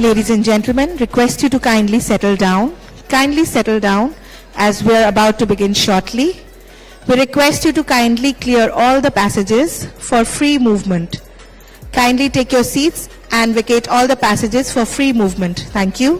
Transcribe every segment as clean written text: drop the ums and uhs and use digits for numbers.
Ladies and gentlemen, request you to kindly settle down. Kindly settle down as we are about to begin shortly. We request you to kindly clear all the passages for free movement. Kindly take your seats and vacate all the passages for free movement. Thank you.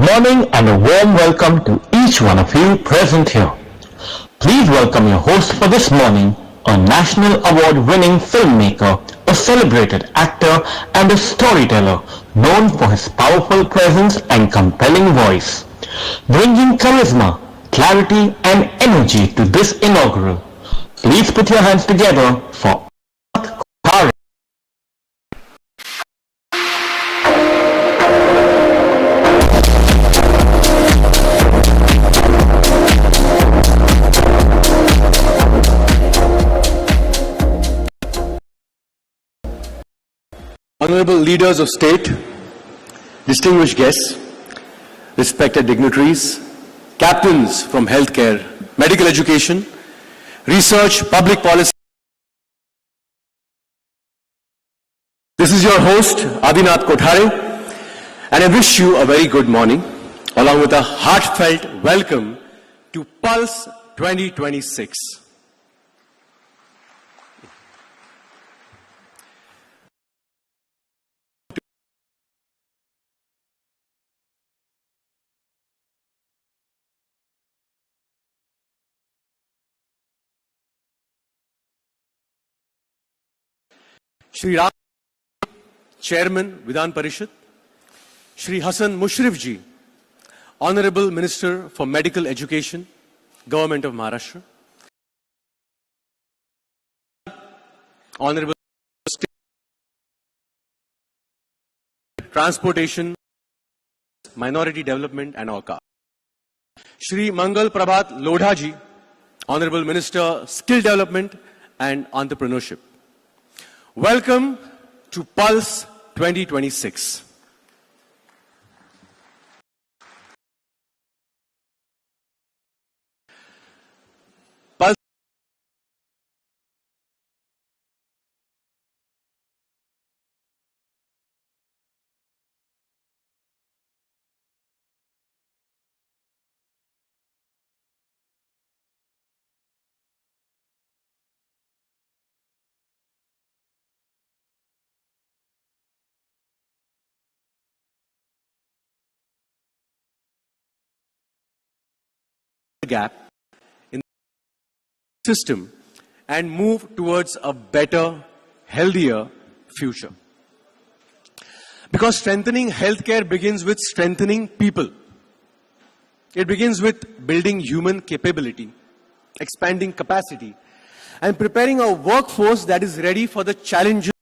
morning and a warm welcome to each one of you present here. Please welcome your host for this morning, a national award-winning filmmaker, a celebrated actor and a storyteller known for his powerful presence and compelling voice, bringing charisma, clarity and energy to this inaugural. Please put your hands together for Thackeray. Honorable leaders of state, distinguished guests, respected dignitaries, captains from healthcare, medical education, research, public policy. This is your host, Adinath Kothare, and I wish you a very good morning, along with a heartfelt welcome to Pulse 2026. Shri Ram, Chairman, Vidhan Parishad, Shri Hassan Mushrif ji, Honorable Minister for Medical Education, Government of Maharashtra, Honorable State Transportation, Minority Development and Awqaf, Shri Mangal Prabhat Lodha ji, Honorable Minister, Skill Development and Entrepreneurship. Welcome to Pulse 2026. Pulse the gap in the system and move towards a better, healthier future. Because strengthening healthcare begins with strengthening people. It begins with building human capability, expanding capacity, and preparing a workforce that is ready for the challenges.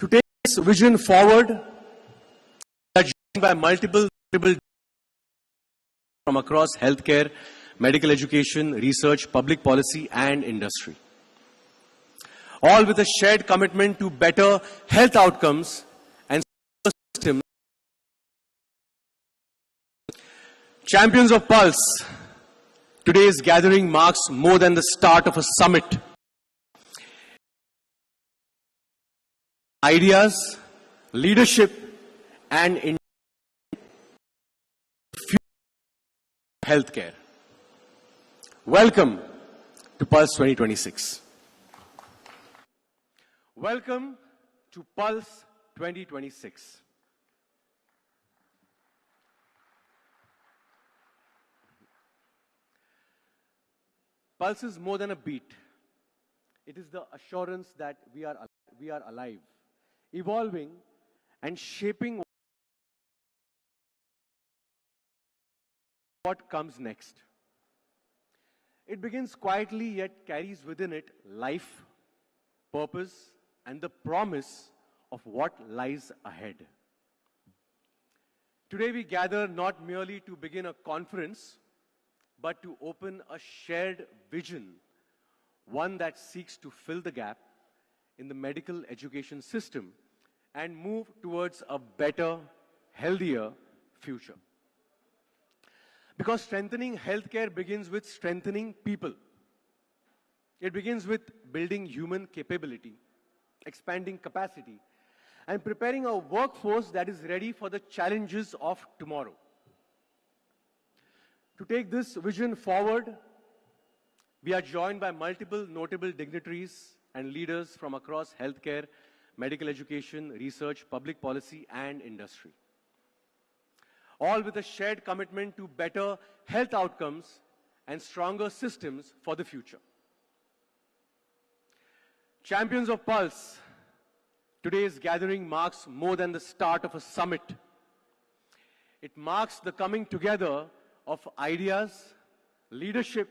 To take this vision forward, we are joined by multiple from across healthcare, medical education, research, public policy, and industry. All with a shared commitment to better health outcomes and systems. Champions of Pulse, today's gathering marks more than the start of a summit. Ideas, leadership, and healthcare. Welcome to Pulse 2026. Welcome to Pulse 2026. Pulse is more than a beat. It is the assurance that we are alive, evolving and shaping what comes next. It begins quietly yet carries within it life, purpose, and the promise of what lies ahead. Today we gather not merely to begin a conference, but to open a shared vision, one that seeks to fill the gap in the medical education system and move towards a better, healthier future. Because strengthening healthcare begins with strengthening people. It begins with building human capability, expanding capacity, and preparing a workforce that is ready for the challenges of tomorrow. To take this vision forward, we are joined by multiple notable dignitaries and leaders from across healthcare, medical education, research, public policy, and industry. All with a shared commitment to better health outcomes and stronger systems for the future. Champions of Pulse, today's gathering marks more than the start of a summit. It marks the coming together of ideas, leadership,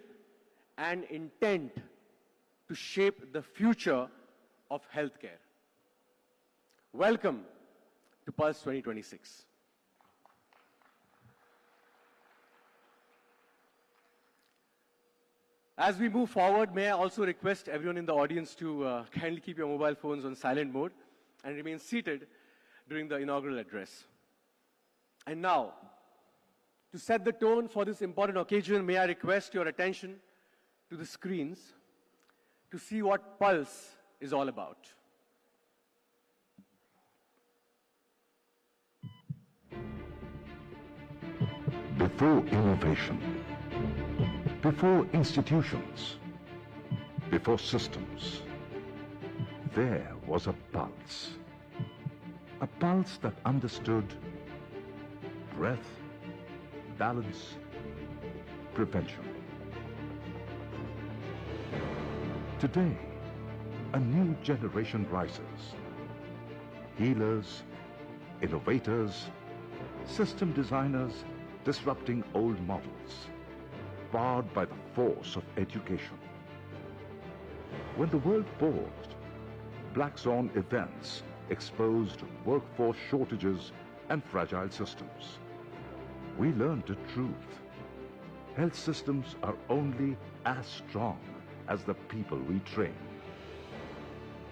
and intent to shape the future of healthcare. Welcome to Pulse 2026. As we move forward, may I also request everyone in the audience to kindly keep your mobile phones on silent mode and remain seated during the inaugural address. And now, to set the tone for this important occasion, may I request your attention to the screens to see what Pulse is all about. Before innovation, before institutions, before systems, there was a pulse. A pulse that understood breath, balance, prevention. Today, a new generation rises. Healers, innovators, system designers disrupting old models, powered by the force of education. When the world paused, Black Swan events exposed workforce shortages and fragile systems. We learned the truth. Health systems are only as strong as the people we train.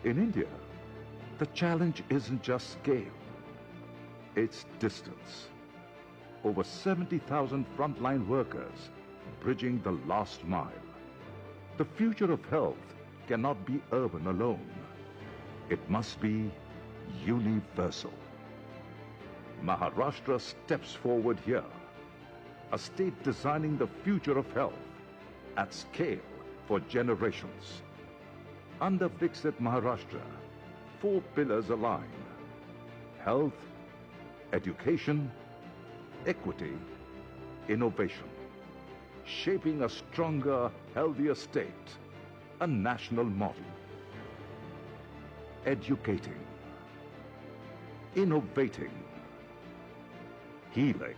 In India, the challenge isn't just scale, it's distance. Over 70,000 frontline workers bridging the last mile. The future of health cannot be urban alone. It must be universal. Maharashtra steps forward here, a state designing the future of health at scale for generations. Under Viksit Maharashtra, 4 pillars align: health, education, equity, innovation. Shaping a stronger, healthier state, a national model. Educating, innovating, healing.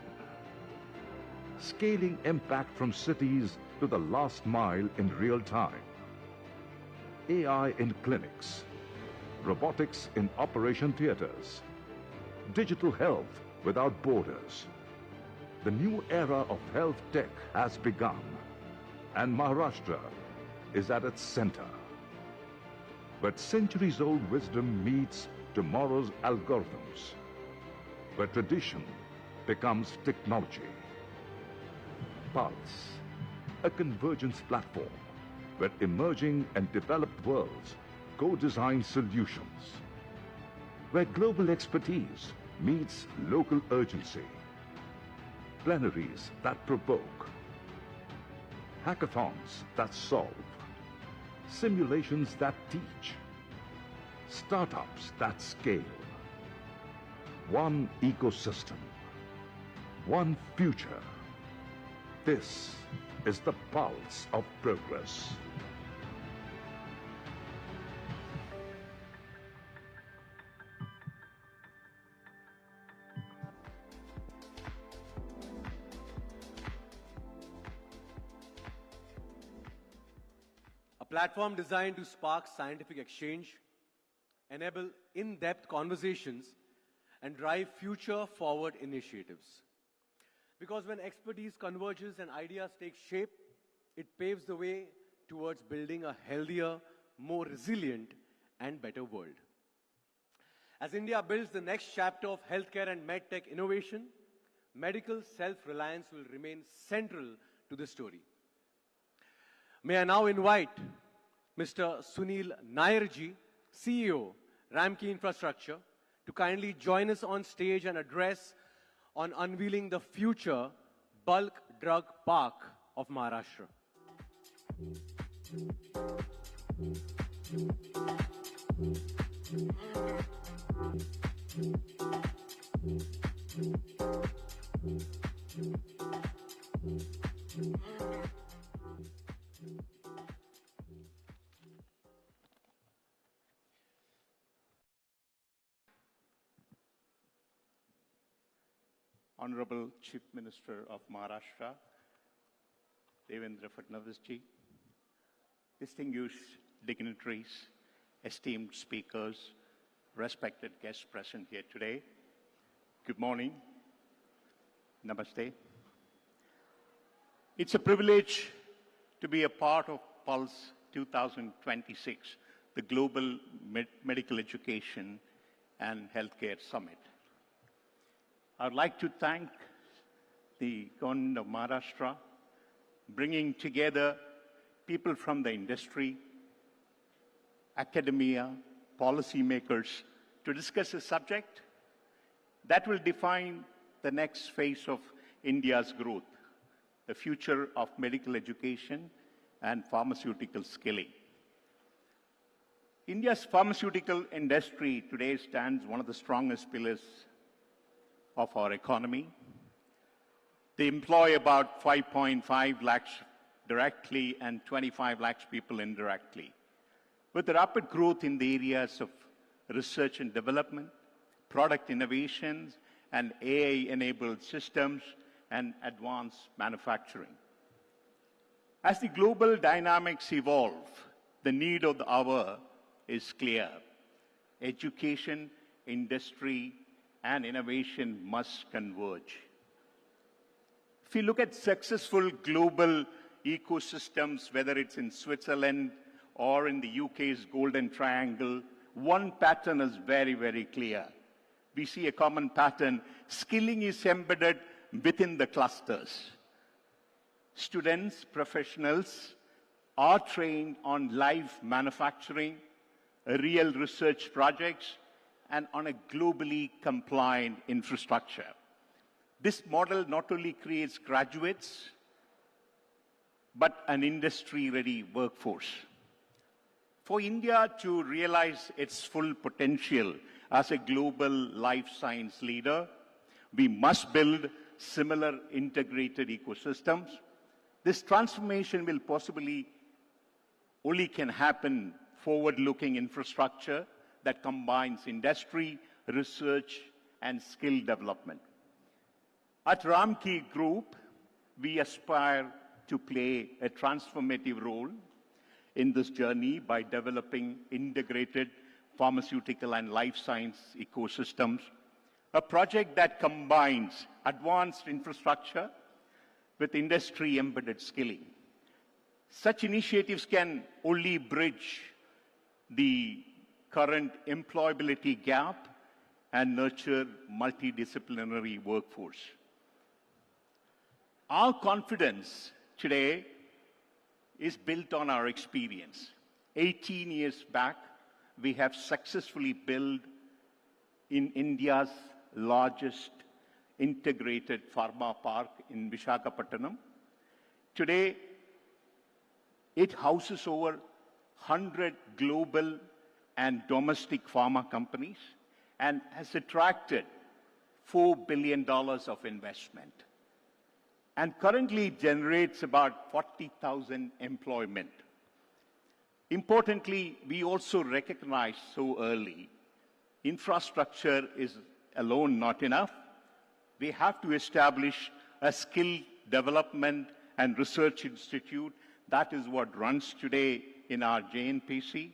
Scaling impact from cities to the last mile in real time. AI in clinics, robotics in operation theaters, digital health without borders. The new era of health tech has begun, and Maharashtra is at its center. But centuries-old wisdom meets tomorrow's algorithms, where tradition becomes technology. Pulse, a convergence platform where emerging and developed worlds co-design solutions, where global expertise meets local urgency. Plenaries that provoke, hackathons that solve, simulations that teach, startups that scale. One ecosystem, one future. This is the pulse of progress. A platform designed to spark scientific exchange, enable in-depth conversations, and drive future-forward initiatives. Because when expertise converges and ideas take shape, it paves the way towards building a healthier, more resilient, and better world. As India builds the next chapter of healthcare and medtech innovation, medical self-reliance will remain central to the story. May I now invite Mr. Sunil Nairji, CEO, Ramki Infrastructure, to kindly join us on stage and address on unveiling the future bulk drug park of Maharashtra. Honorable Chief Minister of Maharashtra, Fadnavis ji, distinguished dignitaries, esteemed speakers, respected guests present here today, good morning, namaste. It's a privilege to be a part of Pulse 2026, the Global Medical Education and Healthcare Summit. I'd like to thank the government of Maharashtra, bringing together people from the industry, academia, policymakers to discuss a subject that will define the next phase of India's growth, the future of medical education and pharmaceutical skilling. India's pharmaceutical industry today stands one of the strongest pillars of our economy. They employ about 5.5 lakhs directly and 25 lakhs people indirectly. With the rapid growth in the areas of research and development, product innovations, and AI-enabled systems and advanced manufacturing. As the global dynamics evolve, the need of the hour is clear. Education, industry, and innovation must converge. If you look at successful global ecosystems, whether it's in Switzerland or in the UK's Golden Triangle, one pattern is very, very clear. We see a common pattern. Skilling is embedded within the clusters. Students, professionals are trained on live manufacturing, real research projects, and on a globally compliant infrastructure. This model not only creates graduates, but an industry-ready workforce. For India to realize its full potential as a global life science leader, we must build similar integrated ecosystems. This transformation will possibly only can happen forward-looking infrastructure that combines industry, research, and skill development. At Ramki Group, we aspire to play a transformative role in this journey by developing integrated pharmaceutical and life science ecosystems, a project that combines advanced infrastructure with industry-embedded skilling. Such initiatives can only bridge the current employability gap and nurture multidisciplinary workforce. Our confidence today is built on our experience. 18 years back, we have successfully built in India's largest integrated pharma park in Visakhapatnam. Today, it houses over 100 global and domestic pharma companies and has attracted $4 billion of investment and currently generates about 40,000 employment. Importantly, we also recognize so early, infrastructure is alone not enough. We have to establish a skill development and research institute. That is what runs today in our JNPC,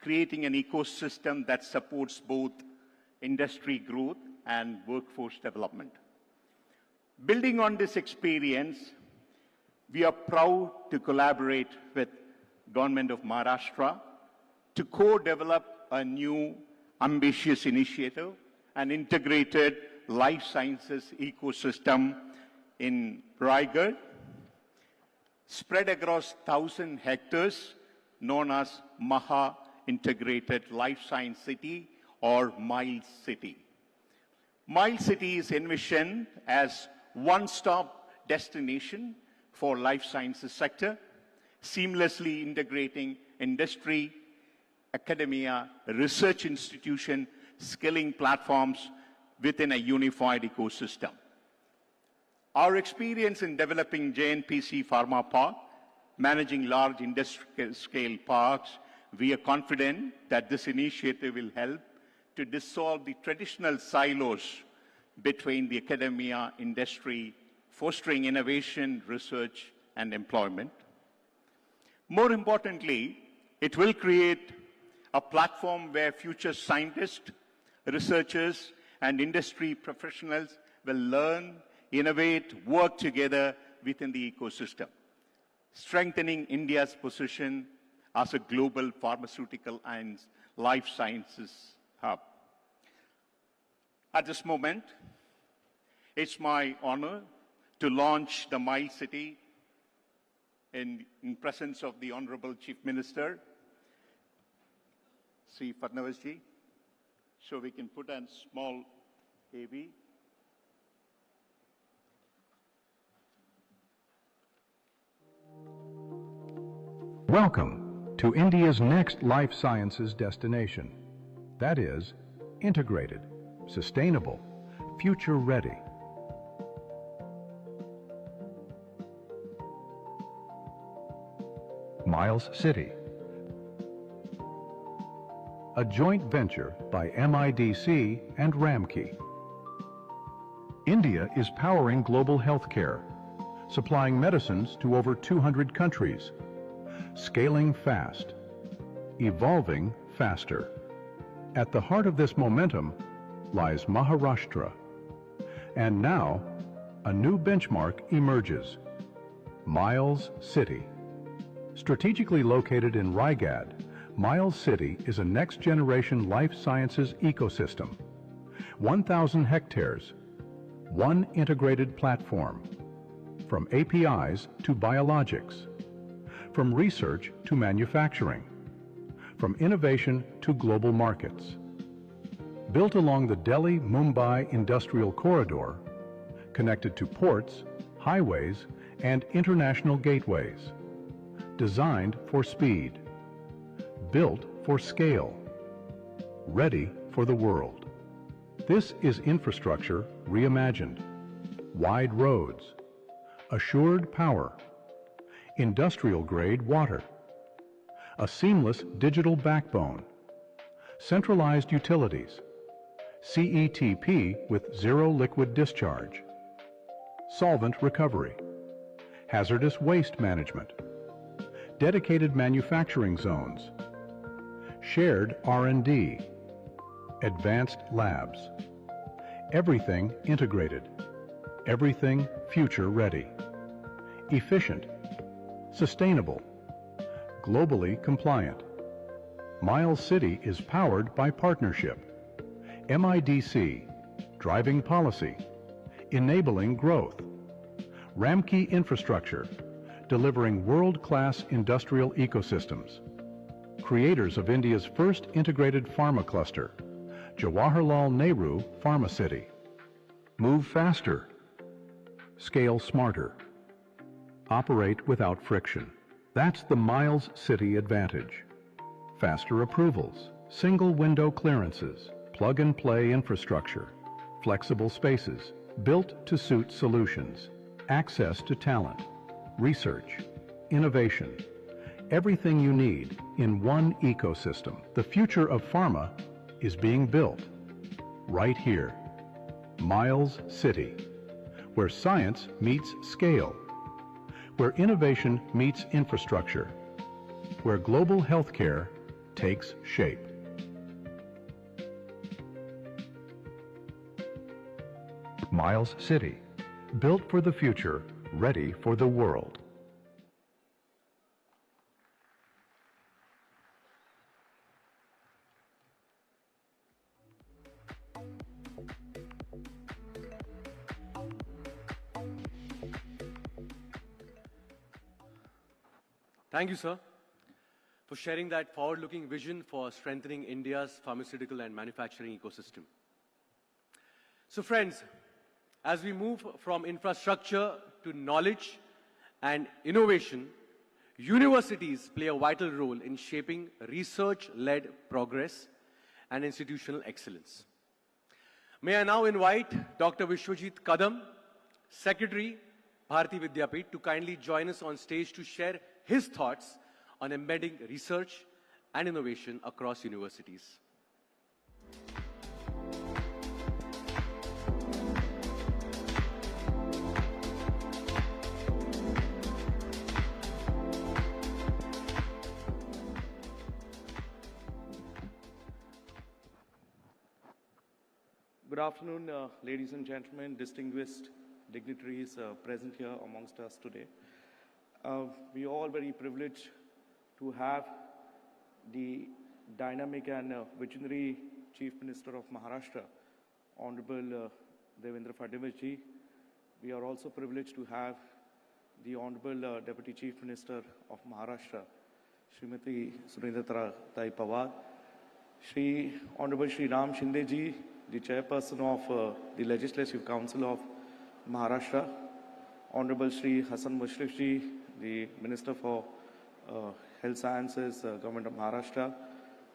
creating an ecosystem that supports both industry growth and workforce development. Building on this experience, we are proud to collaborate with Government of Maharashtra to co-develop a new ambitious initiative, an integrated life sciences ecosystem in Raigad, spread across 1,000 hectares, known as Maha Integrated Life Science City or Mile City. Mile City is envisioned as one-stop destination for life sciences sector, seamlessly integrating industry, academia, research institution, skilling platforms within a unified ecosystem. Our experience in developing JNPC Pharma Park, managing large industrial-scale parks, we are confident that this initiative will help to dissolve the traditional silos between the academia, industry, fostering innovation, research, and employment. More importantly, it will create a platform where future scientists, researchers, and industry professionals will learn, innovate, work together within the ecosystem, strengthening India's position as a global pharmaceutical and life sciences hub. At this moment, it's my honor to launch the Mile City in presence of the Honorable Chief Minister, Sri Fadnavis ji. So we can put a small AV. Welcome to India's next life sciences destination. That is, integrated, sustainable, future-ready. Miles City, a joint venture by MIDC and Ramkey. India is powering global healthcare, supplying medicines to over 200 countries, scaling fast, evolving faster. At the heart of this momentum lies Maharashtra. And now, a new benchmark emerges, Miles City. Strategically located in Raigad, Miles City is a next-generation life sciences ecosystem. 1,000 hectares, one integrated platform, from APIs to biologics, from research to manufacturing, from innovation to global markets. Built along the Delhi-Mumbai industrial corridor, connected to ports, highways, and international gateways. Designed for speed, built for scale, ready for the world. This is infrastructure reimagined. Wide roads, assured power, industrial-grade water, a seamless digital backbone, centralized utilities, CETP with zero liquid discharge, solvent recovery, hazardous waste management, dedicated manufacturing zones, shared R&D, advanced labs, everything integrated, everything future-ready, efficient, sustainable, globally compliant. Miles City is powered by partnership. MIDC, driving policy, enabling growth. Ramkey Infrastructure, delivering world-class industrial ecosystems. Creators of India's first integrated pharma cluster, Jawaharlal Nehru Pharma City. Move faster. Scale smarter. Operate without friction. That's the Miles City advantage. Faster approvals, single window clearances, plug-and-play infrastructure, flexible spaces, built to suit solutions, access to talent, research, innovation, everything you need in one ecosystem. The future of pharma is being built right here. Miles City, where science meets scale, where innovation meets infrastructure, where global healthcare takes shape. Miles City, built for the future, ready for the world. Thank you, sir, for sharing that forward-looking vision for strengthening India's pharmaceutical and manufacturing ecosystem. So friends, as we move from infrastructure to knowledge and innovation, Universities play a vital role in shaping research-led progress and institutional excellence. May I now invite Dr. Vishwajit Kadam, Secretary, Bharati Vidyapeeth, to kindly join us on stage to share his thoughts on embedding research and innovation across universities. Good afternoon, ladies and gentlemen, distinguished dignitaries present here amongst us today. We are all very privileged to have the dynamic and visionary Chief Minister of Maharashtra, Honorable Devendra Fadnavis ji. We are also privileged to have the Honorable Deputy Chief Minister of Maharashtra, Srimati Surendra Tai Pawar, Honorable Shri Ram Shinde ji, the Chairperson of the Legislative Council of Maharashtra, Honorable Shri Hassan Mushrif ji, the Minister for Health Sciences, Government of Maharashtra,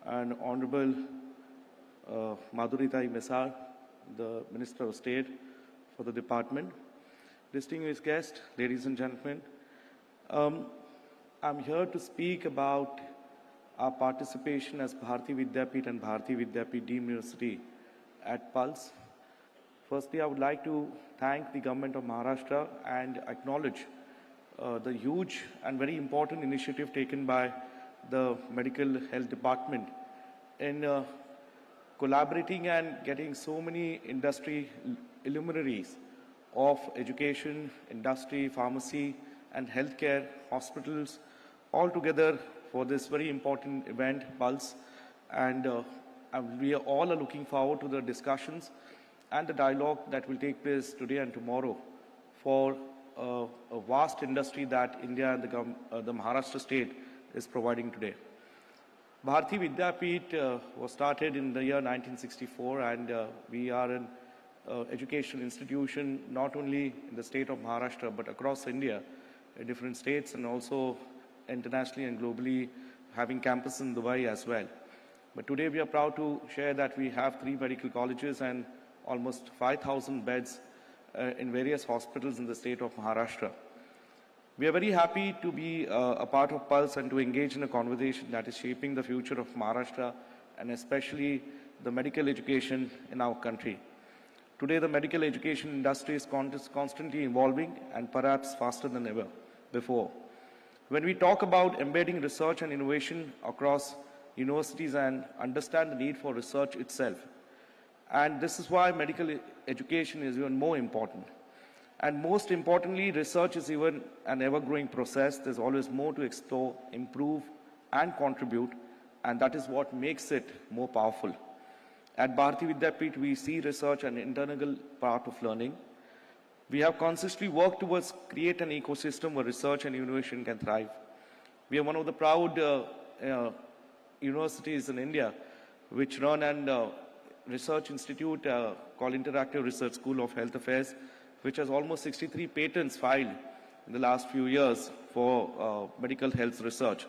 and Honorable Madhuritai Misar, the Minister of State for the department. Distinguished guests, ladies and gentlemen, I'm here to speak about our participation as Bharati Vidyapeeth and Bharati Vidyapeeth Deemed University at Pulse. Firstly, I would like to thank the government of Maharashtra and acknowledge the huge and very important initiative taken by the Medical Health Department in collaborating and getting so many industry luminaries of education, industry, pharmacy, and healthcare, hospitals, all together for this very important event, Pulse. And we are all looking forward to the discussions and the dialogue that will take place today and tomorrow for a vast industry that India and the Maharashtra state is providing today. Bharati Vidyapeeth was started in the year 1964, and we are an educational institution not only in the state of Maharashtra but across India, in different states, and also internationally and globally, having campus in Dubai as well. But today we are proud to share that we have 3 medical colleges and almost 5,000 beds in various hospitals in the state of Maharashtra. We are very happy to be a part of Pulse and to engage in a conversation that is shaping the future of Maharashtra and especially the medical education in our country. Today, the medical education industry is constantly evolving and perhaps faster than ever before. When we talk about embedding research and innovation across universities and understand the need for research itself, and this is why medical education is even more important. And most importantly, research is even an ever-growing process. There's always more to explore, improve, and contribute, and that is what makes it more powerful. At Bharati Vidyapeeth, we see research an integral part of learning. We have consistently worked towards create an ecosystem where research and innovation can thrive. We are one of the proud universities in India which run an research institute called Interactive Research School of Health Affairs, which has almost 63 patents filed in the last few years for medical health research.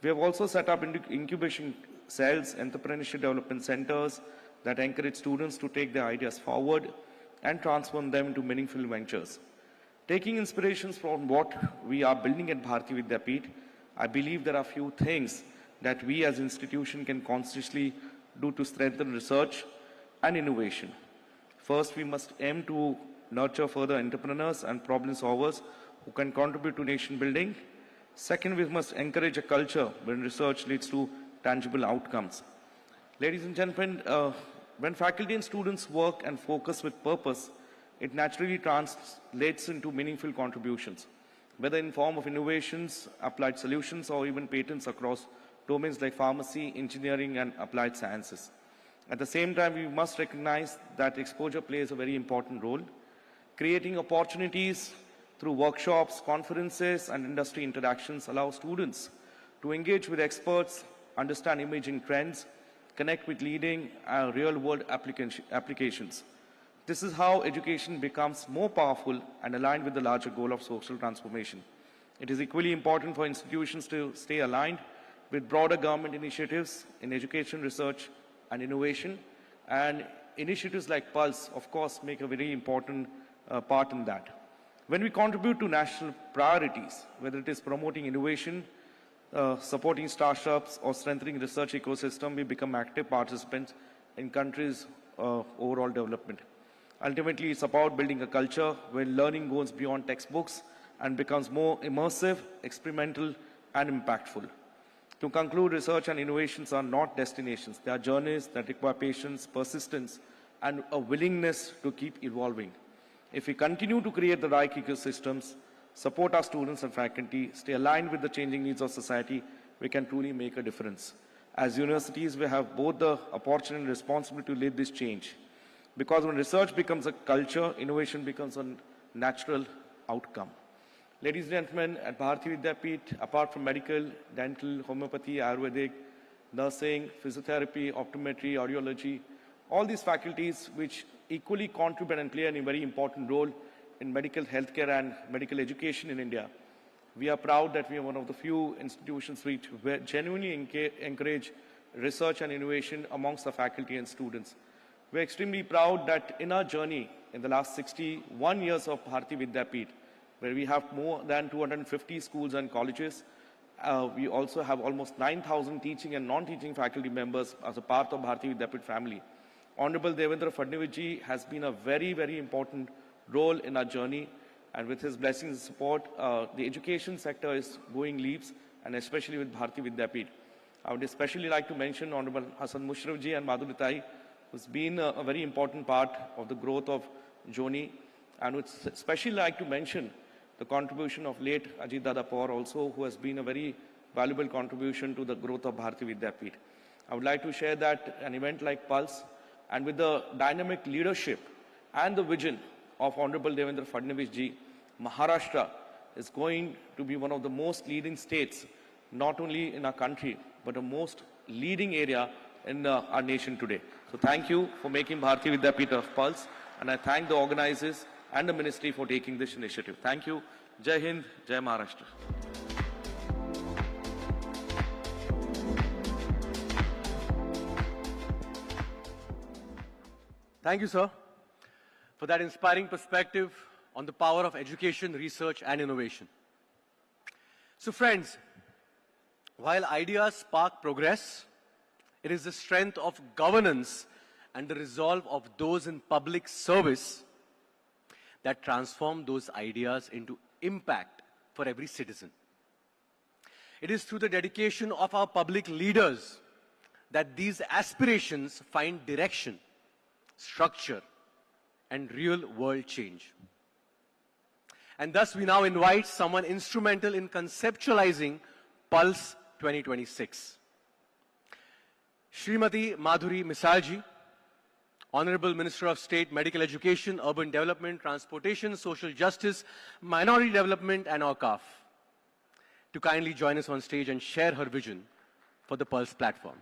We have also set up incubation cells, entrepreneurship development centers that encourage students to take their ideas forward and transform them into meaningful ventures. Taking inspirations from what we are building at Bharati Vidyapeeth, I believe there are few things that we as an institution can consciously do to strengthen research and innovation. First, we must aim to nurture further entrepreneurs and problem solvers who can contribute to nation building. Second, we must encourage a culture where research leads to tangible outcomes. Ladies and gentlemen, when faculty and students work and focus with purpose, it naturally translates into meaningful contributions, whether in form of innovations, applied solutions, or even patents across domains like pharmacy, engineering, and applied sciences. At the same time, we must recognize that exposure plays a very important role. Creating opportunities through workshops, conferences, and industry interactions allow students to engage with experts, understand emerging trends, connect with leading real-world applications. This is how education becomes more powerful and aligned with the larger goal of social transformation. It is equally important for institutions to stay aligned with broader government initiatives in education, research, and innovation. And initiatives like Pulse, of course, make a very important part in that. When we contribute to national priorities, whether it is promoting innovation, supporting startups, or strengthening research ecosystem, we become active participants in countries' overall development. Ultimately, it's about building a culture where learning goes beyond textbooks and becomes more immersive, experimental, and impactful. To conclude, research and innovations are not destinations. They are journeys that require patience, persistence, and a willingness to keep evolving. If we continue to create the right ecosystems, support our students and faculty, stay aligned with the changing needs of society, we can truly make a difference. As universities, we have both the opportunity and responsibility to lead this change. Because when research becomes a culture, innovation becomes a natural outcome. Ladies and gentlemen, at Bharati Vidyapeeth, apart from medical, dental, homeopathy, Ayurvedic, nursing, physiotherapy, optometry, audiology, all these faculties which equally contribute and play a very important role in medical healthcare and medical education in India, we are proud that we are one of the few institutions which genuinely encourage research and innovation amongst the faculty and students. We are extremely proud that in our journey in the last 61 years of Bharati Vidyapeeth, where we have more than 250 schools and colleges, we also have almost 9,000 teaching and non-teaching faculty members as a part of Bharati Vidyapeeth family. Honorable Devendra Fadnavis ji has been a very, very important role in our journey, and with his blessings and support, the education sector is going leaps, and especially with Bharati Vidyapeeth. I would especially like to mention Honorable Hassan Mushraf ji and Madhuritai, who's been a very important part of the growth of Joni, and would especially like to mention the contribution of late Ajit Dada Pawar also, who has been a very valuable contribution to the growth of Bharati Vidyapeeth. I would like to share that an event like Pulse, and with the dynamic leadership and the vision of Honorable Devendra Fadnavis ji, Maharashtra is going to be one of the most leading states, not only in our country, but the most leading area in our nation today. So thank you for making Bharati Vidyapeeth a Pulse, and I thank the organizers and the ministry for taking this initiative. Thank you. Jai Hind, Jai Maharashtra. Thank you, sir, for that inspiring perspective on the power of education, research, and innovation. So friends, while ideas spark progress, it is the strength of governance and the resolve of those in public service that transform those ideas into impact for every citizen. It is through the dedication of our public leaders that these aspirations find direction, structure, and real-world change. And thus we now invite someone instrumental in conceptualizing Pulse 2026. Srimati Madhuri Misalji, Honorable Minister of State, Medical Education, Urban Development, Transportation, Social Justice, Minority Development, and Awqaf, to kindly join us on stage and share her vision for the Pulse platform.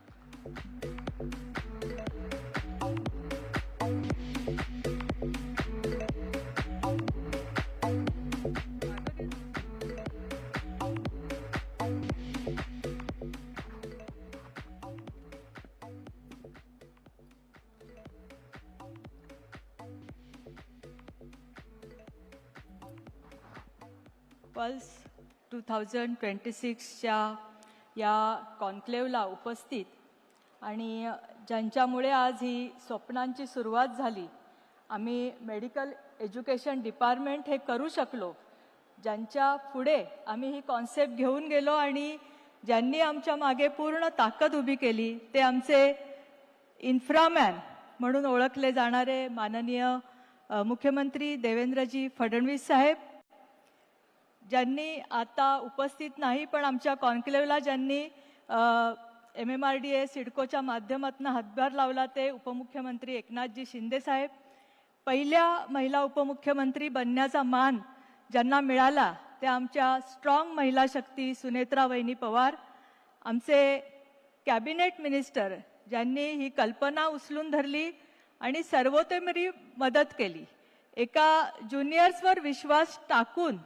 Pulse 2026च्या या कॉन्क्लेव्हला उपस्थित आणि ज्यांच्यामुळे आज ही स्वप्नांची सुरुवात झाली, आम्ही मेडिकल एज्युकेशन डिपार्टमेंट हे करू शकलो, ज्यांच्या पुढे आम्ही ही कॉन्सेप्ट घेऊन गेलो आणि ज्यांनी आमच्या मागे पूर्ण ताकद उभी केली ते आमचे इन्फ्रामॅन म्हणून ओळखले जाणारे माननीय मुख्यमंत्री देवेंद्रजी फडणवीस साहेब, ज्यांनी आता उपस्थित नाही पण आमच्या कॉन्क्लेव्हला ज्यांनी MMRDA सिडकोच्या माध्यमातून हातभार लावला ते उपमुख्यमंत्री एकनाथजी शिंदे साहेब, पहिल्या महिला उपमुख्यमंत्री बनण्याचा मान ज्यांना मिळाला ते आमच्या स्ट्रॉंग महिला शक्ती सुनेत्रा वहिनी पवार, आमचे कॅबिनेट मिनिस्टर ज्यांनी ही कल्पना उचलून धरली आणि सर्वतोपरी मदत केली, एका ज्युनियर्सवर विश्वास टाकून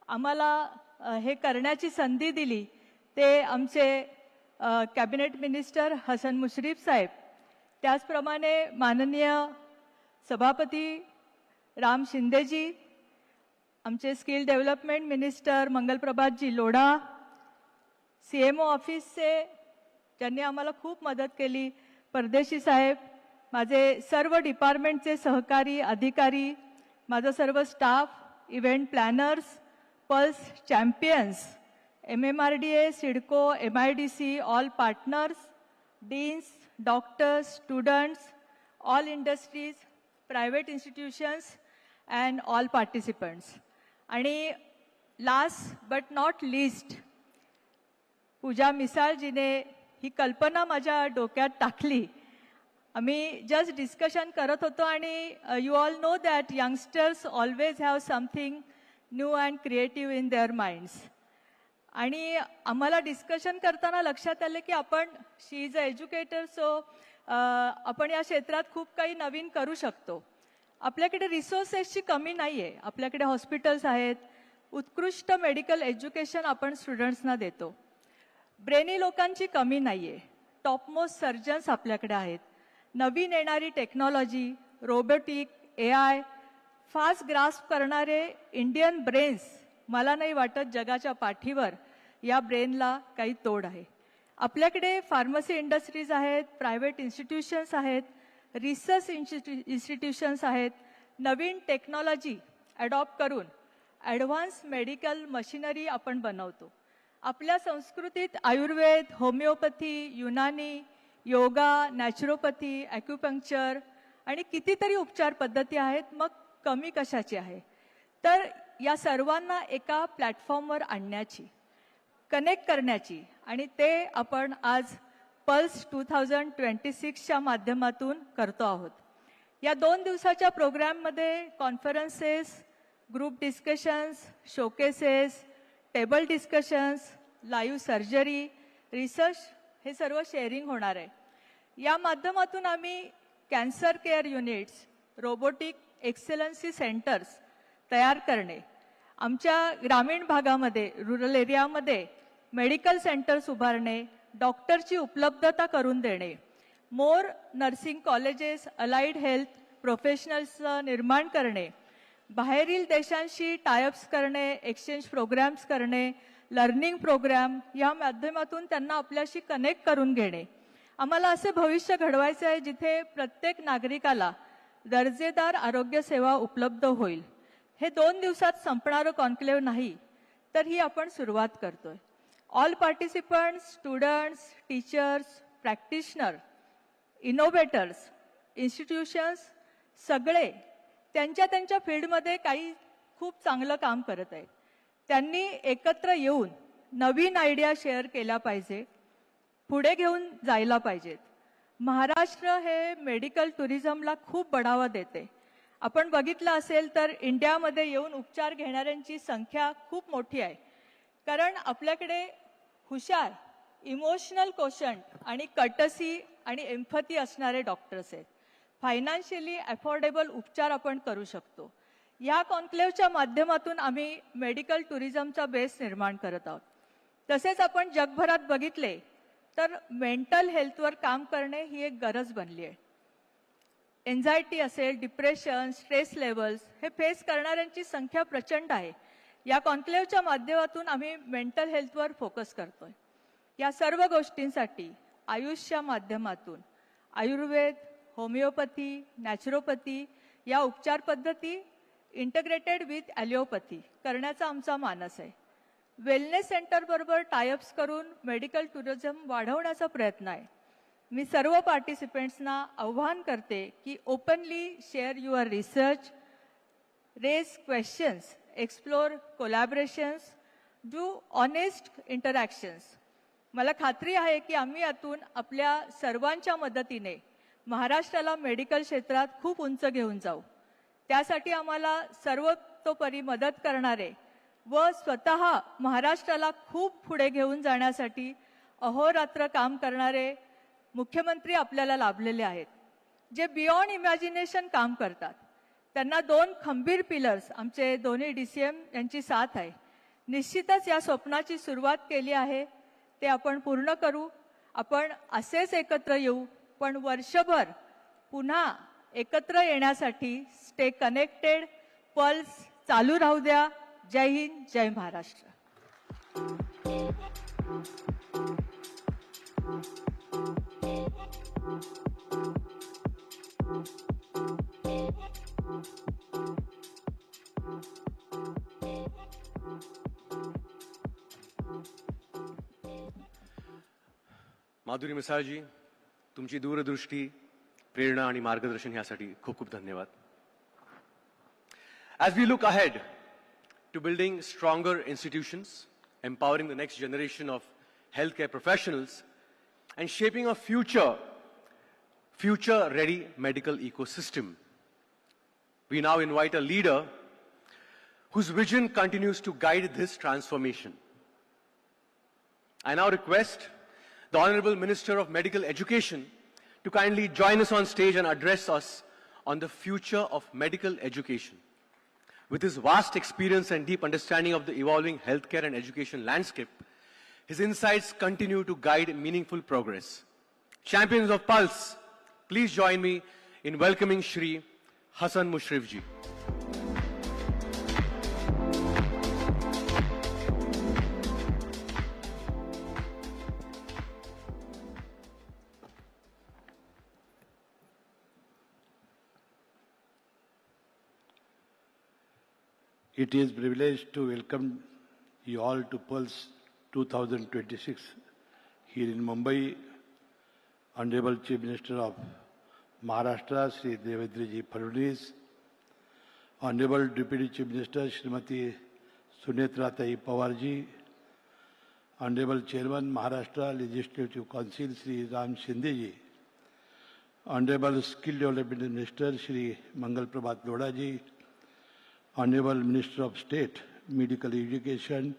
आम्हाला हे करण्याची संधी दिली ते आमचे कॅबिनेट मिनिस्टर हसन मुश्रीफ साहेब, त्याचप्रमाणे माननीय सभापती राम शिंदेजी, आमचे skill development minister Mangalprabhat ji Lodha, CMO ऑफिसचे ज्यांनी आम्हाला खूप मदत केली परदेशी साहेब, माझे सर्व डिपार्टमेंटचे सहकारी अधिकारी, माझा सर्व staff, event planners, Pulse champions, MMRDA, CIDCO, MIDC, all partners, deans, doctors, students, all industries, private institutions and all participants. आणि last but not least Pooja मिसाळजीने ही कल्पना माझ्या डोक्यात टाकली. आम्ही जस्ट डिस्कशन करत होतो आणि you all know that youngsters always have something new and creative in their minds. आणि आम्हाला डिस्कशन करताना लक्षात आलं की आपण शी इज अ एज्युकेटर, सो आपण या क्षेत्रात खूप काही नवीन करू शकतो. आपल्याकडे रिसोर्सेसची कमी नाही आहे. आपल्याकडे हॉस्पिटल्स आहेत, उत्कृष्ट मेडिकल एज्युकेशन आपण स्टुडंट्सना देतो. ब्रेनी लोकांची कमी नाही आहे. टॉपमोस्ट सर्जन्स आपल्याकडे आहेत. नवीन येणारी technology, robotic, AI, fast grasp करणारे इंडियन ब्रेन्स, मला नाही वाटत जगाच्या पाठीवर या ब्रेनला काही तोड आहे. आपल्याकडे फार्मसी इंडस्ट्रीज आहेत, प्रायव्हेट इन्स्टिट्यूशन्स आहेत, रिसर्च इन्स्टिट्यूशन्स आहेत. नवीन टेक्नॉलॉजी अडॉप्ट करून ॲडव्हान्स मेडिकल मशिनरी आपण बनवतो. आपल्या संस्कृतीत आयुर्वेद, होमिओपॅथी, युनानी, योगा, नॅचरोपॅथी, ॲक्युपंक्चर आणि कितीतरी उपचार पद्धती आहेत. मग कमी कशाची आहे? तर या सर्वांना एका प्लॅटफॉर्मवर आणण्याची, कनेक्ट करण्याची, आणि ते आपण आज पल्स 2026च्या माध्यमातून करतो आहोत. या 2 दिवसाच्या प्रोग्राममध्ये conferences, group discussions, showcases, table discussions, live surgery, research हे सर्व शेअरिंग होणार आहे. या माध्यमातून आम्ही cancer care units, robotic excellency centres तयार करणे, आमच्या ग्रामीण भागामध्ये, रूरल एरियामध्ये मेडिकल सेंटर्स उभारणे, डॉक्टरची उपलब्धता करून देणे, मोर नर्सिंग कॉलेजेस, अलाइड हेल्थ प्रोफेशनल्सचं निर्माण करणे, बाहेरील देशांशी टायअप्स करणे, एक्सचेंज प्रोग्राम्स करणे, लर्निंग प्रोग्राम या माध्यमातून त्यांना आपल्याशी कनेक्ट करून घेणे. आम्हाला असे भविष्य घडवायचे आहे जिथे प्रत्येक नागरिकाला दर्जेदार आरोग्य सेवा उपलब्ध होईल. हे 2 दिवसात संपणारं कॉन्क्लेव्ह नाही, तर ही आपण सुरुवात करतोय. All participants, students, teachers, practitioner, innovators, institutions सगळे त्यांच्या त्यांच्या फील्डमध्ये काही खूप चांगलं काम करत आहेत. त्यांनी एकत्र येऊन नवीन आयडिया शेअर केल्या पाहिजे, पुढे घेऊन जायला पाहिजेत. महाराष्ट्र हे मेडिकल टुरिझमला खूप बढावा देते. आपण बघितलं असेल तर इंडियामध्ये येऊन उपचार घेणाऱ्यांची संख्या खूप मोठी आहे. कारण आपल्याकडे हुशार, इमोशनल कोशंट आणि कटसी आणि एम्पथी असणारे डॉक्टर्स आहेत. फायनान्शियली अफोर्डेबल उपचार आपण करू शकतो. या कॉन्क्लेव्हच्या माध्यमातून आम्ही मेडिकल टुरिझमचा बेस निर्माण करत आहोत. तसेच आपण जगभरात बघितले तर मेंटल हेल्थवर काम करणे ही एक गरज बनली आहे. एन्झायटी असेल, डिप्रेशन, स्ट्रेस लेवल्स हे फेस करणाऱ्यांची संख्या प्रचंड आहे. या कॉन्क्लेव्हच्या माध्यमातून आम्ही मेंटल हेल्थवर फोकस करतोय. या सर्व गोष्टींसाठी आयुषच्या माध्यमातून आयुर्वेद, होमिओपॅथी, नॅचरोपॅथी या उपचार पद्धती इंटग्रेटेड विथ ॲलिओपॅथी करण्याचा आमचा मानस आहे. वेलनेस सेंटरबरोबर टायअप्स करून मेडिकल टुरिझम वाढवण्याचा प्रयत्न आहे. मी सर्व पार्टिसिपेंट्सना आव्हान करते की openly share your research, raise questions, explore collaborations, do honest interactions. मला खात्री आहे की आम्ही यातून आपल्या सर्वांच्या मदतीने महाराष्ट्राला मेडिकल क्षेत्रात खूप उंच घेऊन जाऊ. त्यासाठी आम्हाला सर्वतोपरी मदत करणारे व स्वतः महाराष्ट्राला खूप पुढे घेऊन जाण्यासाठी अहोरात्र काम करणारे मुख्यमंत्री आपल्याला लाभलेले आहेत, जे बियॉन्ड इमॅजिनेशन काम करतात. त्यांना 2 खंबीर पिलर्स, आमचे दोन्ही DCM यांची साथ आहे. निश्चितच या स्वप्नाची सुरुवात केली आहे ते आपण पूर्ण करू. आपण असेच एकत्र येऊ, पण वर्षभर पुन्हा एकत्र येण्यासाठी स्टे कनेक्टेड. पल्स चालू राहू द्या. जय हिंद, जय महाराष्ट्र. माधुरी मिसाळजी, तुमची दूरदृष्टी, प्रेरणा आणि मार्गदर्शन यासाठी खूप खूप धन्यवाद. As we look ahead to building stronger institutions, empowering the next generation of healthcare professionals, and shaping a future-ready medical ecosystem, we now invite a leader whose vision continues to guide this transformation. I now request the Honorable Minister of Medical Education to kindly join us on stage and address us on the future of medical education. With his vast experience and deep understanding of the evolving healthcare and education landscape, his insights continue to guide meaningful progress. Champions of Pulse, please join me in welcoming Shri Hassan Mushrif ji. It is a privilege to welcome you all to Pulse 2026 here in Mumbai. Honorable Chief Minister of Maharashtra, Shri Devendra Fadnavis, Honorable Deputy Chief Minister, Srimati Sunetra Pawar ji, Honorable Chairman Maharashtra Legislative Council, Shri Ram Shinde ji, Honorable Skill Development Minister, Shri Mangal Prabhat Lodha ji, Honorable Minister of State, Medical Education,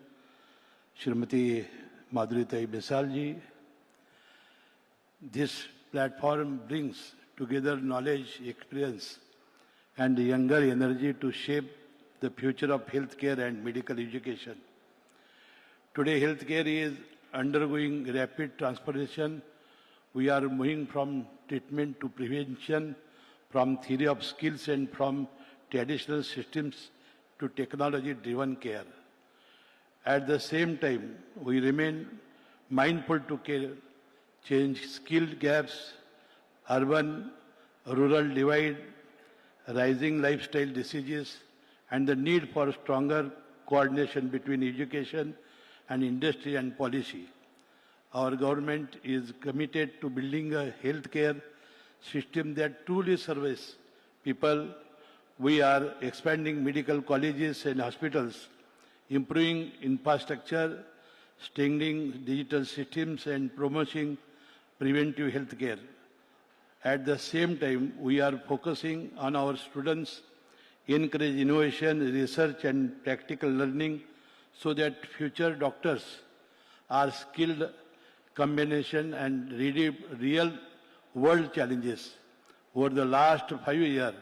Srimati Madhuri Besal ji. This platform brings together knowledge, experience, and younger energy to shape the future of healthcare and medical education. Today, healthcare is undergoing rapid transformation. We are moving from treatment to prevention, from theory of skills and from traditional systems to technology-driven care. At the same time, we remain mindful to change skill gaps, urban-rural divide, rising lifestyle diseases, and the need for stronger coordination between education and industry and policy. Our government is committed to building a healthcare system that truly serves people. We are expanding medical colleges and hospitals, improving infrastructure, strengthening digital systems, and promoting preventive health care. At the same time, we are focusing on our students, encourage innovation, research, and practical learning so that future doctors are skilled combination and ready real world challenges. Over the last 5 years,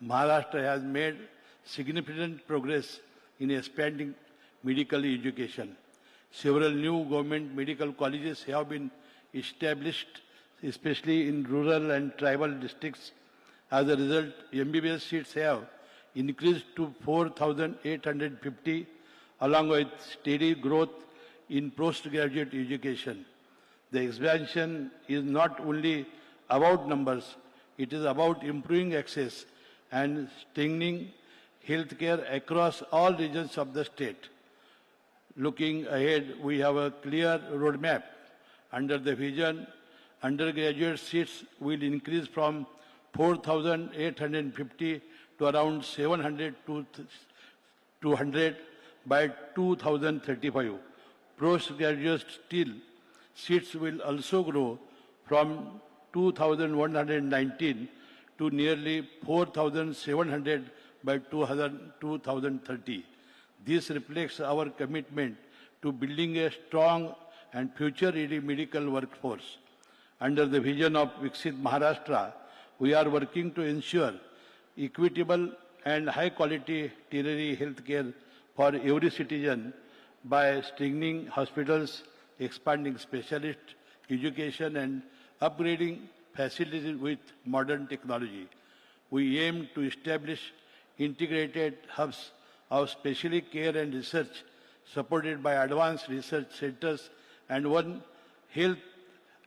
Maharashtra has made significant progress in expanding medical education. Several new government medical colleges have been established, especially in rural and tribal districts. As a result, MBBS seats have increased to 4,850, along with steady growth in postgraduate education. The expansion is not only about numbers, it is about improving access and strengthening healthcare across all regions of the state. Looking ahead, we have a clear roadmap. Under the vision, undergraduate seats will increase from 4,850 to around 700 to 200 by 2035. Postgraduate seats will also grow from 2,119 to nearly 4,700 by 2030. This reflects our commitment to building a strong and future-ready medical workforce. Under the vision of Viksit Maharashtra, we are working to ensure equitable and high-quality tertiary health care for every citizen. by strengthening hospitals, expanding specialist education and upgrading facilities with modern technology. We aim to establish integrated hubs of specialty care and research supported by advanced research centers and one health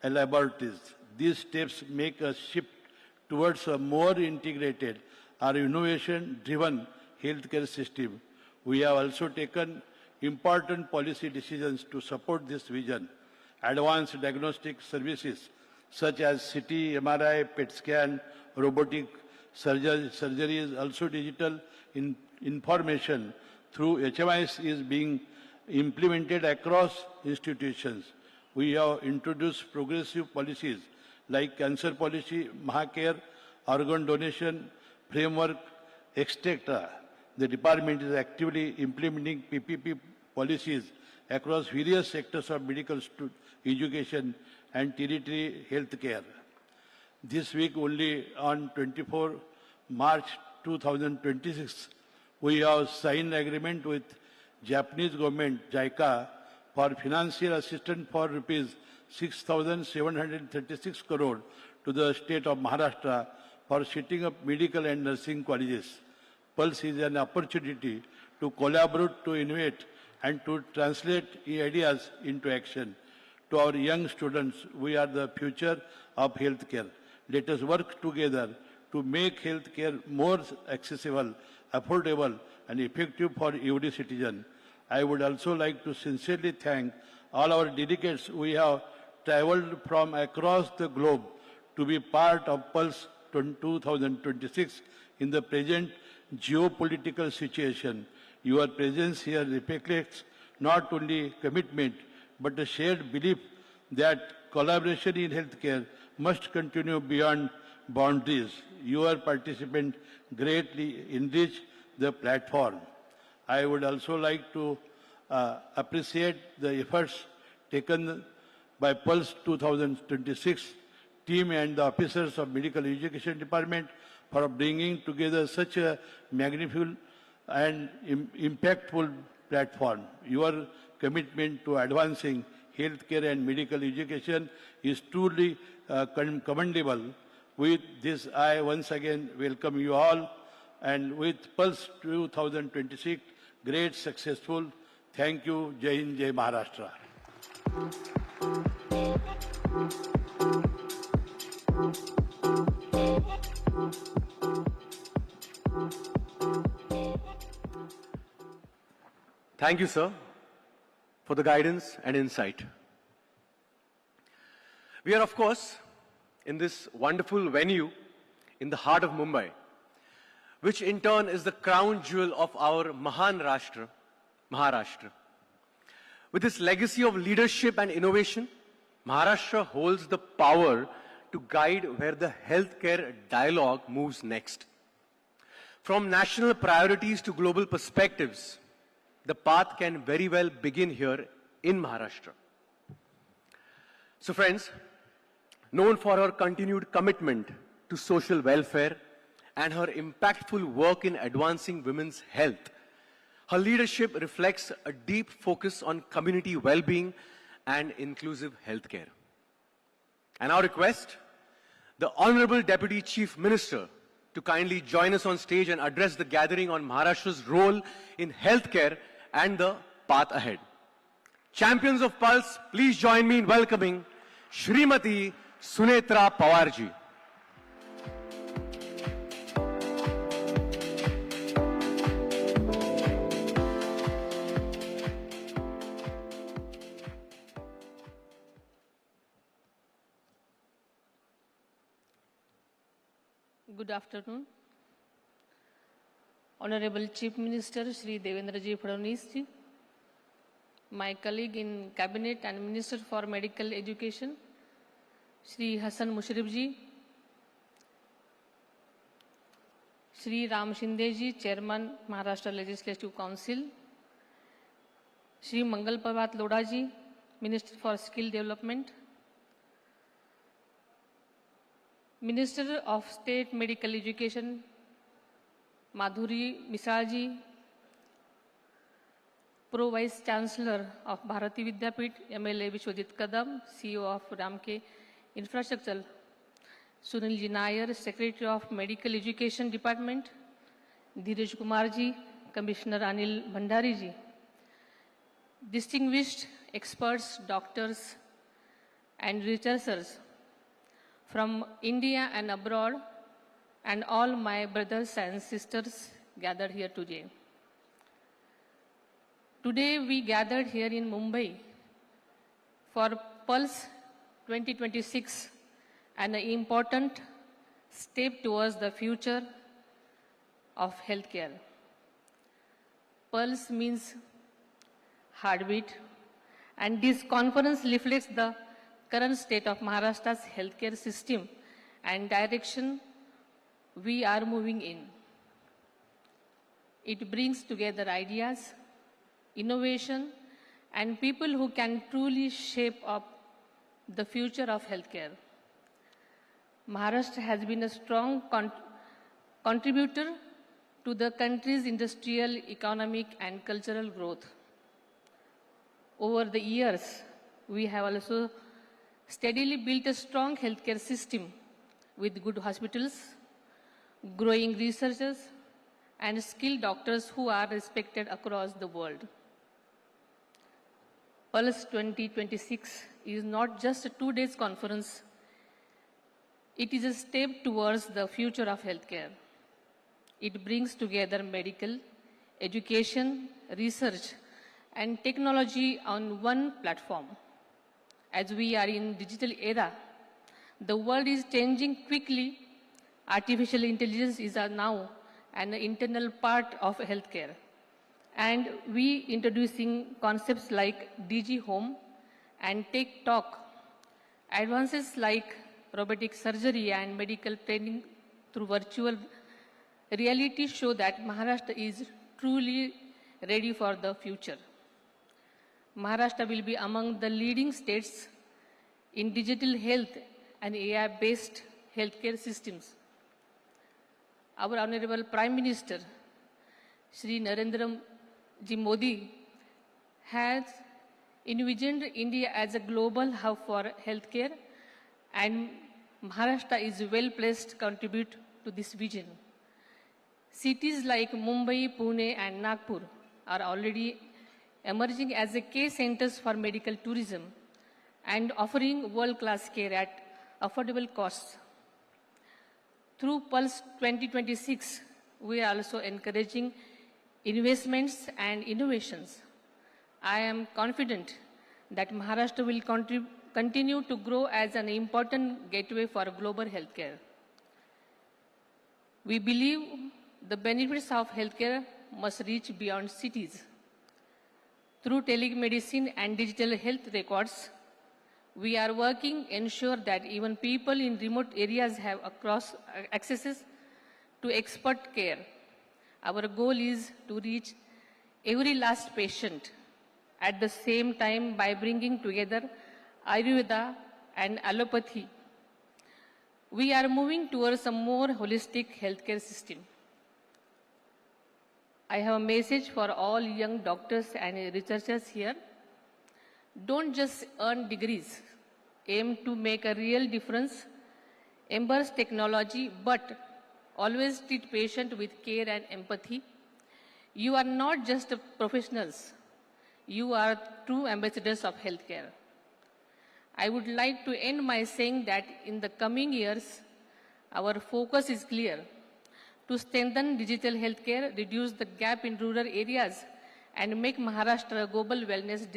laboratories. These steps make a shift towards a more integrated or innovation-driven healthcare system. We have also taken important policy decisions to support this vision. Advanced diagnostic services such as CT, MRI, PET scan, robotic surgeries, also digital information through HMIs is being implemented across institutions. We have introduced progressive policies like cancer policy, Maha, organ donation framework, etc. The department is actively implementing PPP policies across various sectors of medical education and tertiary health care. This week only on 24 March 2026, we have signed agreement with Japanese government, JICA, for financial assistance for rupees 6,736 crore to the state of Maharashtra for setting up medical and nursing colleges. Pulse is an opportunity to collaborate, to innovate, and to translate ideas into action. To our young students, we are the future of healthcare. Let us work together to make healthcare more accessible, affordable, and effective for every citizen. I would also like to sincerely thank all our delegates who have traveled from across the globe to be part of Pulse 2026 in the present geopolitical situation. Your presence here reflects not only commitment, but a shared belief that collaboration in healthcare must continue beyond boundaries. Your participation greatly enrich the platform. I would also like to appreciate the efforts taken by Pulse 2026 team and the officers of Medical Education Department for bringing together such a magnificent and impactful platform. Your commitment to advancing healthcare and medical education is truly commendable. With this, I once again welcome you all, and with Pulse 2026, great successful. Thank you. Jai Hind, Jai Maharashtra. Thank you, sir, for the guidance and insight. We are, of course, in this wonderful venue in the heart of Mumbai, which in turn is the crown jewel of our Mahan Rashtra, Maharashtra. With its legacy of leadership and innovation, Maharashtra holds the power to guide where the healthcare dialogue moves next. From national priorities to global perspectives, the path can very well begin here in Maharashtra. So friends, known for her continued commitment to social welfare and her impactful work in advancing women's health, her leadership reflects a deep focus on community well-being and inclusive healthcare. And our request, the Honorable Deputy Chief Minister to kindly join us on stage and address the gathering on Maharashtra's role in healthcare and the path ahead. Champions of Pulse, please join me in welcoming Shrimati Sunetra Pawar ji. Good afternoon. Honorable Chief Minister Shri Devendraji Fadnavis ji, my colleague in Cabinet and Minister for Medical Education, Shri Hassan Mushrif ji, Shri Ram Shinde ji, Chairman Maharashtra Legislative Council, Shri Mangal Parvat Lodha ji, Minister for Skill Development, Minister of State Medical Education, Madhuri Misra ji, Pro Vice Chancellor of Bharati Vidyapit, MLA Vishwadit Kadam, CEO of Ramke Infrastructure, Sunilji Nair, Secretary of Medical Education Department, Dheeraj Kumarji, Commissioner Anil Bhandariji, distinguished experts, doctors, and researchers from India and abroad, and all my brothers and sisters gathered here today. Today we gathered here in Mumbai for Pulse 2026, an important step towards the future of healthcare. Pulse means heartbeat, and this conference reflects the current state of Maharashtra's healthcare system and direction we are moving in. It brings together ideas, innovation, and people who can truly shape up the future of healthcare. Maharashtra has been a strong contributor to the country's industrial, economic, and cultural growth. Over the years, we have also steadily built a strong healthcare system with good hospitals, growing researchers, and skilled doctors who are respected across the world. Pulse 2026 is not just a 2-day conference. It is a step towards the future of healthcare. It brings together medical, education, research, and technology on one platform. As we are in digital era, the world is changing quickly. Artificial intelligence is now an internal part of healthcare. And we introducing concepts like DG Home and Tech Talk. Advances like robotic surgery and medical training through virtual reality show that Maharashtra is truly ready for the future. Maharashtra will be among the leading states in digital health and AI-based healthcare systems. Our Honorable Prime Minister, Shri Narendra Ji Modi, has envisioned India as a global hub for healthcare, and Maharashtra is well placed to contribute to this vision. Cities like Mumbai, Pune, and Nagpur are already emerging as a key centers for medical tourism and offering world-class care at affordable costs. Through Pulse 2026, we are also encouraging investments and innovations. I am confident that Maharashtra will continue to grow as an important gateway for global healthcare. We believe the benefits of healthcare must reach beyond cities. Through telemedicine and digital health records, we are working to ensure that even people in remote areas have access to expert care. Our goal is to reach every last patient at the same time by bringing together Ayurveda and allopathy. We are moving towards a more holistic healthcare system. I have a message for all young doctors and researchers here. Don't just earn degrees. Aim to make a real difference. Embrace technology, but always treat patients with care and empathy. You are not just professionals. You are true ambassadors of healthcare. I would like to end by saying that in the coming years, our focus is clear: to strengthen digital healthcare, reduce the gap in rural areas, and make Maharashtra a global wellness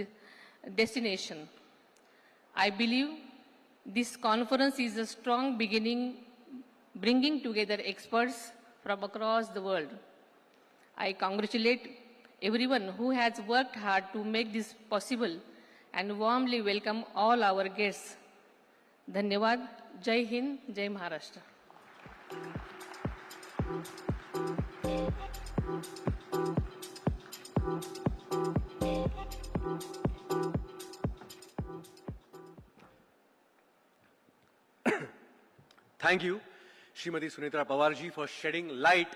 destination. I believe this conference is a strong beginning, bringing together experts from across the world. I congratulate everyone who has worked hard to make this possible and warmly welcome all our guests. Dhanyawad. Jai Hind, Jai Maharashtra. Thank you, Srimati Sunitra Pawarji, for shedding light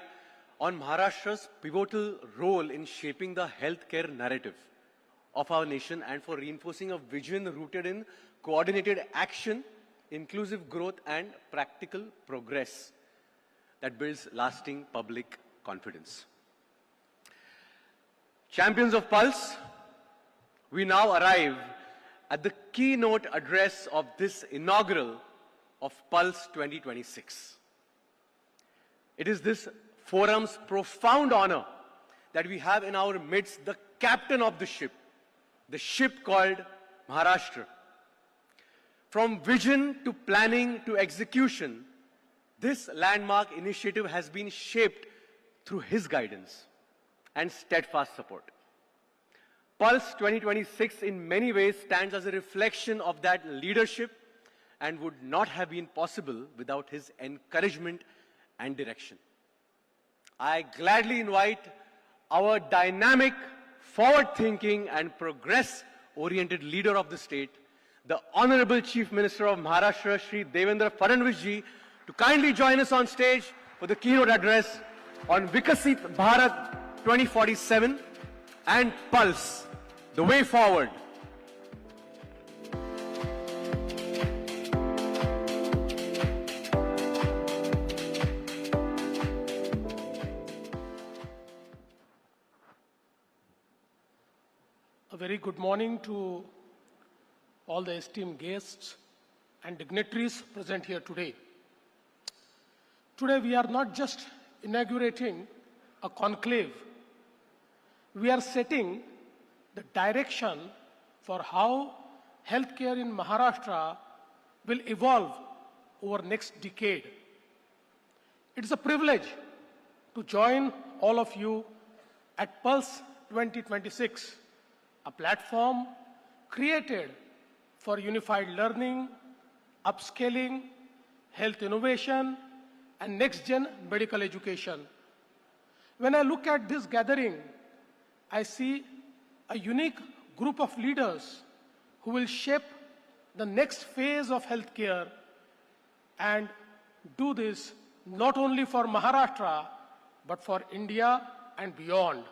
on Maharashtra's pivotal role in shaping the healthcare narrative of our nation and for reinforcing a vision rooted in coordinated action, inclusive growth, and practical progress that builds lasting public confidence. Champions of Pulse, we now arrive at the keynote address of this inaugural of Pulse 2026. It is this forum's profound honor that we have in our midst the captain of the ship called Maharashtra. From vision to planning to execution, this landmark initiative has been shaped through his guidance and steadfast support. Pulse 2026 in many ways stands as a reflection of that leadership and would not have been possible without his encouragement and direction. I gladly invite our dynamic, forward-thinking and progress-oriented leader of the state, the Honorable Chief Minister of Maharashtra, Shri Devendra Fadnavis ji, to kindly join us on stage for the keynote address on Vikasit Bharat 2047 and Pulse, the way forward. A very good morning to all the esteemed guests and dignitaries present here today. Today we are not just inaugurating a conclave, we are setting the direction for how healthcare in Maharashtra will evolve over next decade. It is a privilege to join all of you at Pulse 2026, a platform created for unified learning, upscaling, health innovation, and next-gen medical education. When I look at this gathering, I see a unique group of leaders who will shape the next phase of healthcare and do this not only for Maharashtra, but for India and beyond.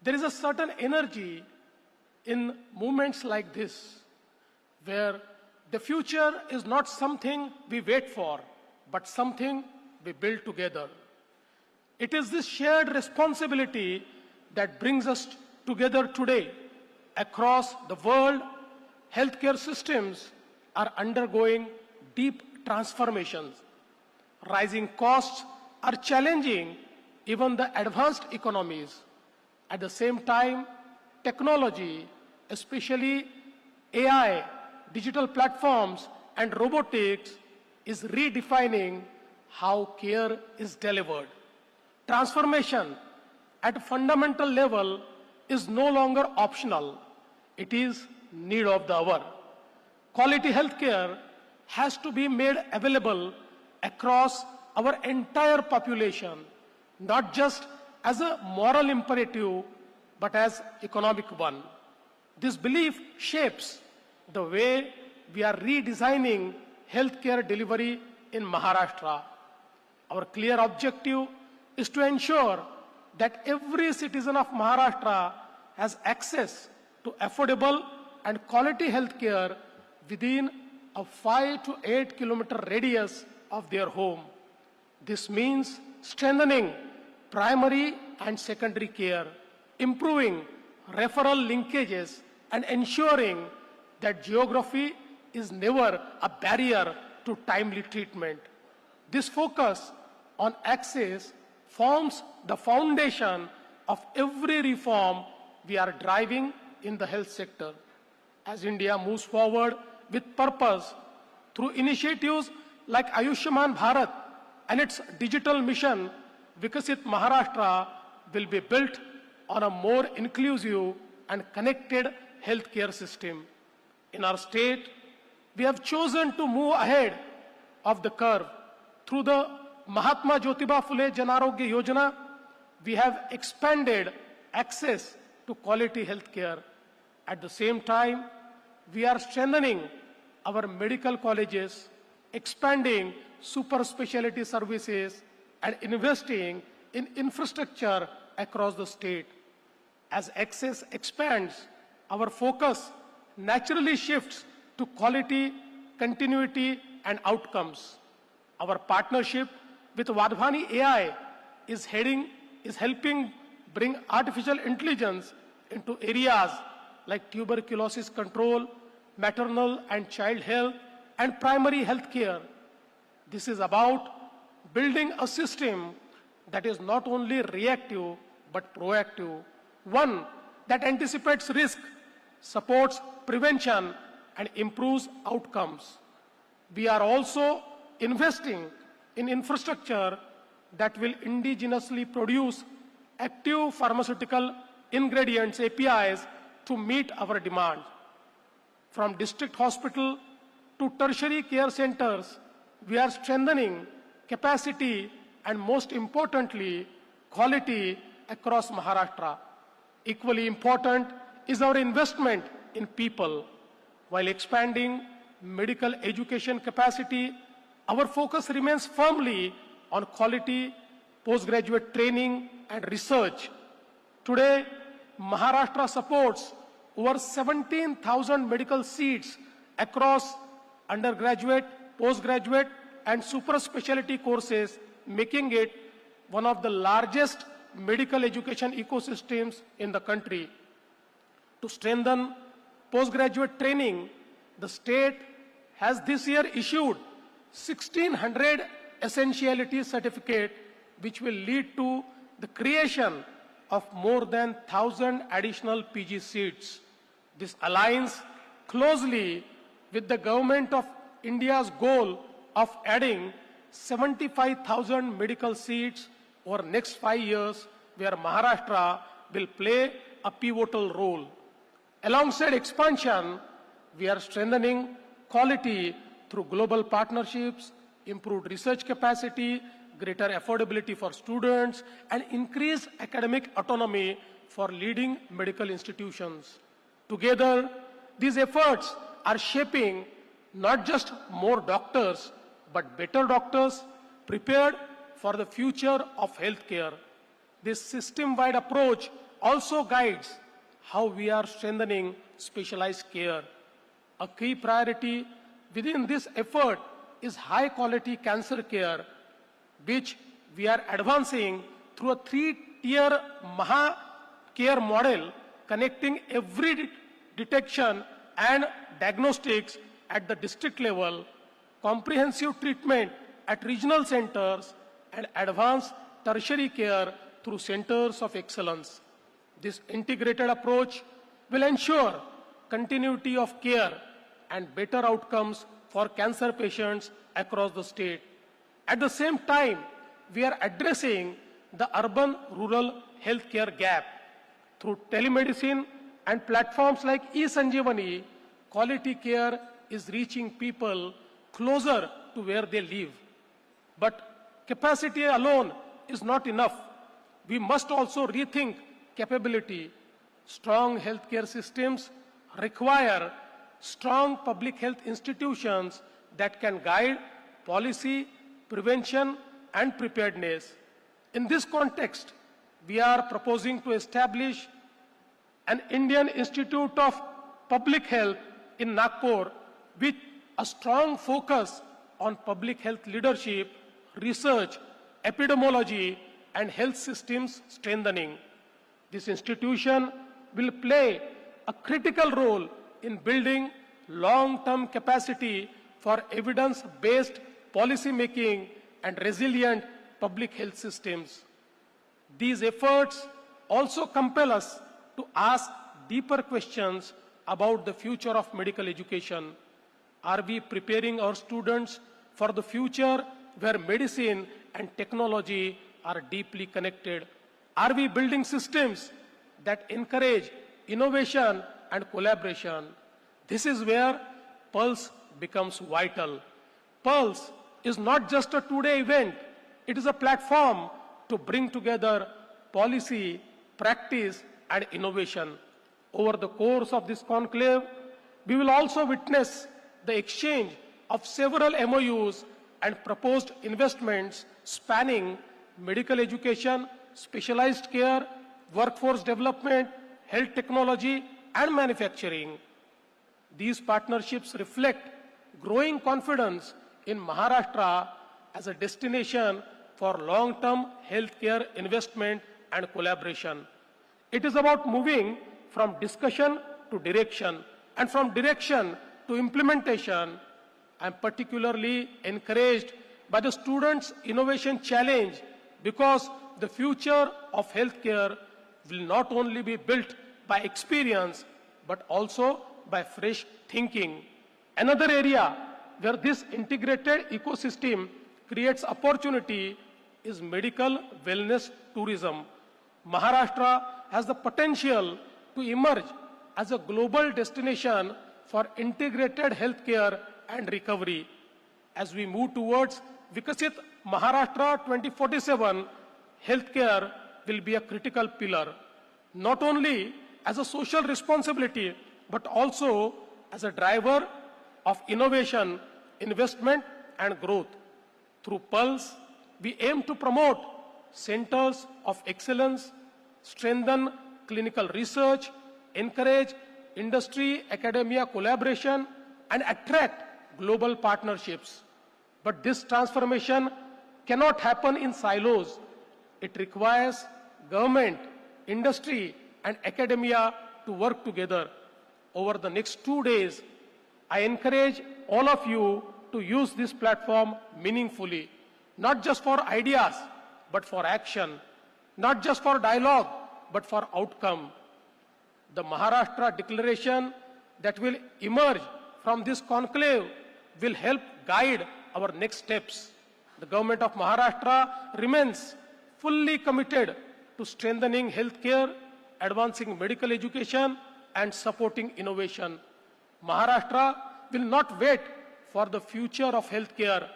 There is a certain energy in movements like this, where the future is not something we wait for, but something we build together. It is this shared responsibility that brings us together today. Across the world, healthcare systems are undergoing deep transformations. Rising costs are challenging even the advanced economies. At the same time, technology, especially AI, digital platforms, and robotics is redefining how care is delivered. Transformation at a fundamental level is no longer optional. It is need of the hour. Quality healthcare has to be made available across our entire population, not just as a moral imperative, but as economic one. This belief shapes the way we are redesigning healthcare delivery in Maharashtra. Our clear objective is to ensure that every citizen of Maharashtra has access to affordable and quality healthcare within a 5 to 8 kilometer radius of their home. This means strengthening primary and secondary care, improving referral linkages, and ensuring that geography is never a barrier to timely treatment. This focus on access forms the foundation of every reform we are driving in the health sector. As India moves forward with purpose through initiatives like Ayushman Bharat and its digital mission, Vikasit Maharashtra will be built on a more inclusive and connected healthcare system. In our state, we have chosen to move ahead of the curve. Through the Mahatma Jyotiba Phule Jan Arogya Yojana, we have expanded access to quality healthcare. At the same time, we are strengthening our medical colleges, expanding super specialty services, and investing in infrastructure across the state. As access expands, our focus naturally shifts to quality, continuity, and outcomes. Our partnership with Vadhvani AI is helping bring artificial intelligence into areas like tuberculosis control, maternal and child health, and primary health care. This is about building a system that is not only reactive but proactive, one that anticipates risk, supports prevention, and improves outcomes. We are also investing in infrastructure that will indigenously produce active pharmaceutical ingredients, APIs, to meet our demand. From district hospital to tertiary care centers, we are strengthening capacity and, most importantly, quality across Maharashtra. Equally important is our investment in people. While expanding medical education capacity, our focus remains firmly on quality, postgraduate training, and research. Today, Maharashtra supports over 17,000 medical seats across undergraduate, postgraduate, and super specialty courses, making it one of the largest medical education ecosystems in the country. To strengthen postgraduate training, the state has this year issued 1,600 essentiality certificate, which will lead to the creation of more than 1,000 additional PG seats. This aligns closely with the Government of India's goal of adding 75,000 medical seats over the next 5 years, where Maharashtra will play a pivotal role. Alongside expansion, we are strengthening quality through global partnerships, improved research capacity, greater affordability for students, and increased academic autonomy for leading medical institutions. Together, these efforts are shaping not just more doctors, but better doctors prepared for the future of healthcare. This system-wide approach also guides how we are strengthening specialized care. A key priority within this effort is high-quality cancer care, which we are advancing through a 3-tier Maha care model, connecting every detection and diagnostics at the district level, comprehensive treatment at regional centers, and advanced tertiary care through centers of excellence. This integrated approach will ensure continuity of care and better outcomes for cancer patients across the state. At the same time, we are addressing the urban-rural healthcare gap. Through telemedicine and platforms like e-Sanjeevani, quality care is reaching people closer to where they live. But capacity alone is not enough. We must also rethink capability. Strong healthcare systems require strong public health institutions that can guide policy, prevention, and preparedness. In this context, we are proposing to establish an Indian Institute of Public Health in Nagpur with a strong focus on public health leadership, research, epidemiology, and health systems strengthening. This institution will play a critical role in building long-term capacity for evidence-based policy making and resilient public health systems. These efforts also compel us to ask deeper questions about the future of medical education. Are we preparing our students for the future where medicine and technology are deeply connected? Are we building systems that encourage innovation and collaboration? This is where Pulse becomes vital. Pulse is not just a two-day event. It is a platform to bring together policy, practice, and innovation. Over the course of this conclave, we will also witness the exchange of several MOUs and proposed investments spanning medical education, specialized care, workforce development, health technology, and manufacturing. These partnerships reflect growing confidence in Maharashtra as a destination for long-term healthcare investment and collaboration. It is about moving from discussion to direction, and from direction to implementation. I am particularly encouraged by the students' innovation challenge because the future of healthcare will not only be built by experience but also by fresh thinking. Another area where this integrated ecosystem creates opportunity is medical wellness tourism. Maharashtra has the potential to emerge as a global destination for integrated healthcare and recovery. As we move towards Vikasit Maharashtra 2047, healthcare will be a critical pillar, not only as a social responsibility, but also as a driver of innovation, investment, and growth. Through Pulse, we aim to promote centers of excellence, strengthen clinical research, encourage industry-academia collaboration, and attract global partnerships. But this transformation cannot happen in silos. It requires government, industry, and academia to work together. Over the next 2 days, I encourage all of you to use this platform meaningfully, not just for ideas, but for action, not just for dialogue, but for outcome. The Maharashtra declaration that will emerge from this conclave will help guide our next steps. The government of Maharashtra remains fully committed to strengthening healthcare, advancing medical education, and supporting innovation. Maharashtra will not wait for the future of healthcare.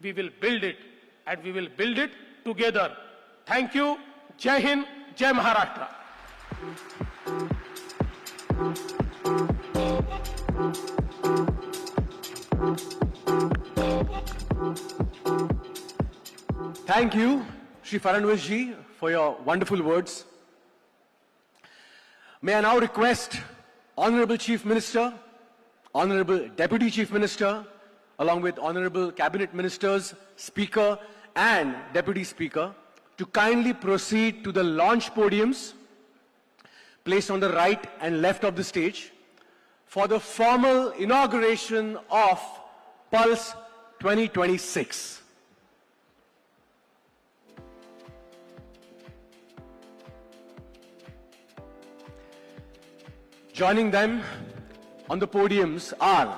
We will build it, and we will build it together. Thank you. Jai Hind, Jai Maharashtra. Thank you, Shri Fadnavis ji, for your wonderful words. May I now request Honorable Chief Minister, Honorable Deputy Chief Minister, along with Honorable Cabinet Ministers, Speaker and Deputy Speaker, to kindly proceed to the launch podiums placed on the right and left of the stage for the formal inauguration of Pulse 2026. Joining them on the podiums are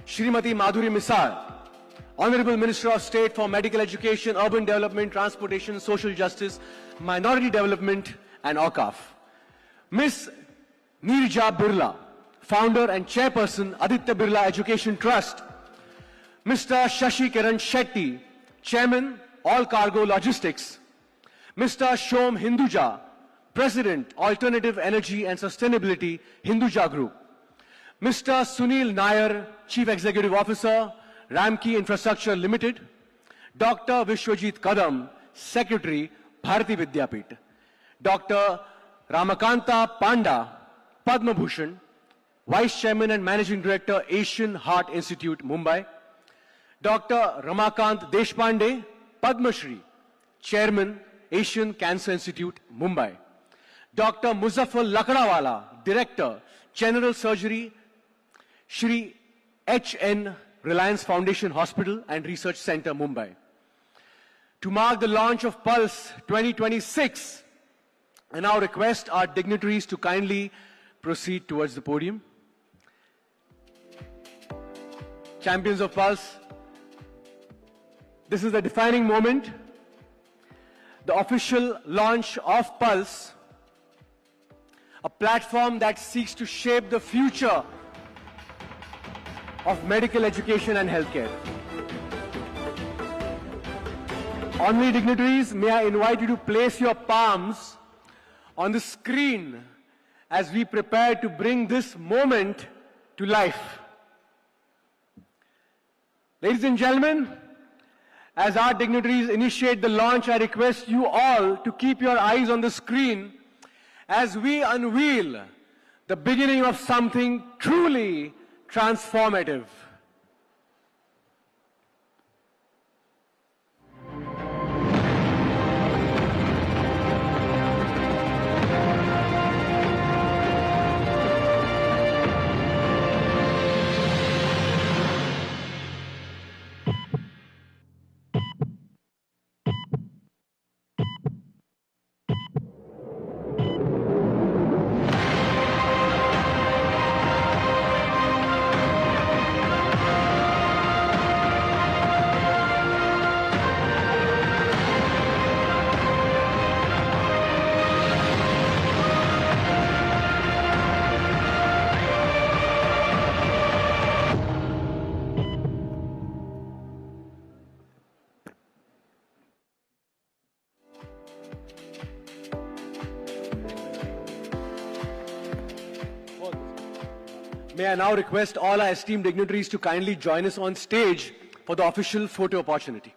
Shrimati Madhuri Misal, Honorable Minister of State for Medical Education, Urban Development, Transportation, Social Justice, Minority Development and Awqaf. Ms. Neerja Birla, Founder and Chairperson, Aditya Birla Education Trust. Mr. Shashi Kiran Shetty, Chairman, All Cargo Logistics. Mr. Shom Hinduja, President, Alternative Energy and Sustainability, Hinduja Group. Mr. Sunil Nair, Chief Executive Officer, Ramki Infrastructure Limited. Dr. Vishwajit Kadam, Secretary, Bharati Vidyapit. Dr. Ramakanta Panda, Padma Bhushan, Vice Chairman and Managing Director, Asian Heart Institute, Mumbai. Dr. Ramakant Deshpande, Padma Shri, Chairman, Asian Cancer Institute, Mumbai. Dr. Muzaffar Lakdawala, Director, General Surgery, Shri H.N. Reliance Foundation Hospital and Research Center, Mumbai. To mark the launch of Pulse 2026, I now request our dignitaries to kindly proceed towards the podium. Champions of Pulse, this is the defining moment, the official launch of Pulse, a platform that seeks to shape the future of medical education and healthcare. Honorary dignitaries, may I invite you to place your palms on the screen as we prepare to bring this moment to life. Ladies and gentlemen, As our dignitaries initiate the launch, I request you all to keep your eyes on the screen as we unveil the beginning of something truly transformative. May I now request all our esteemed dignitaries to kindly join us on stage for the official photo opportunity.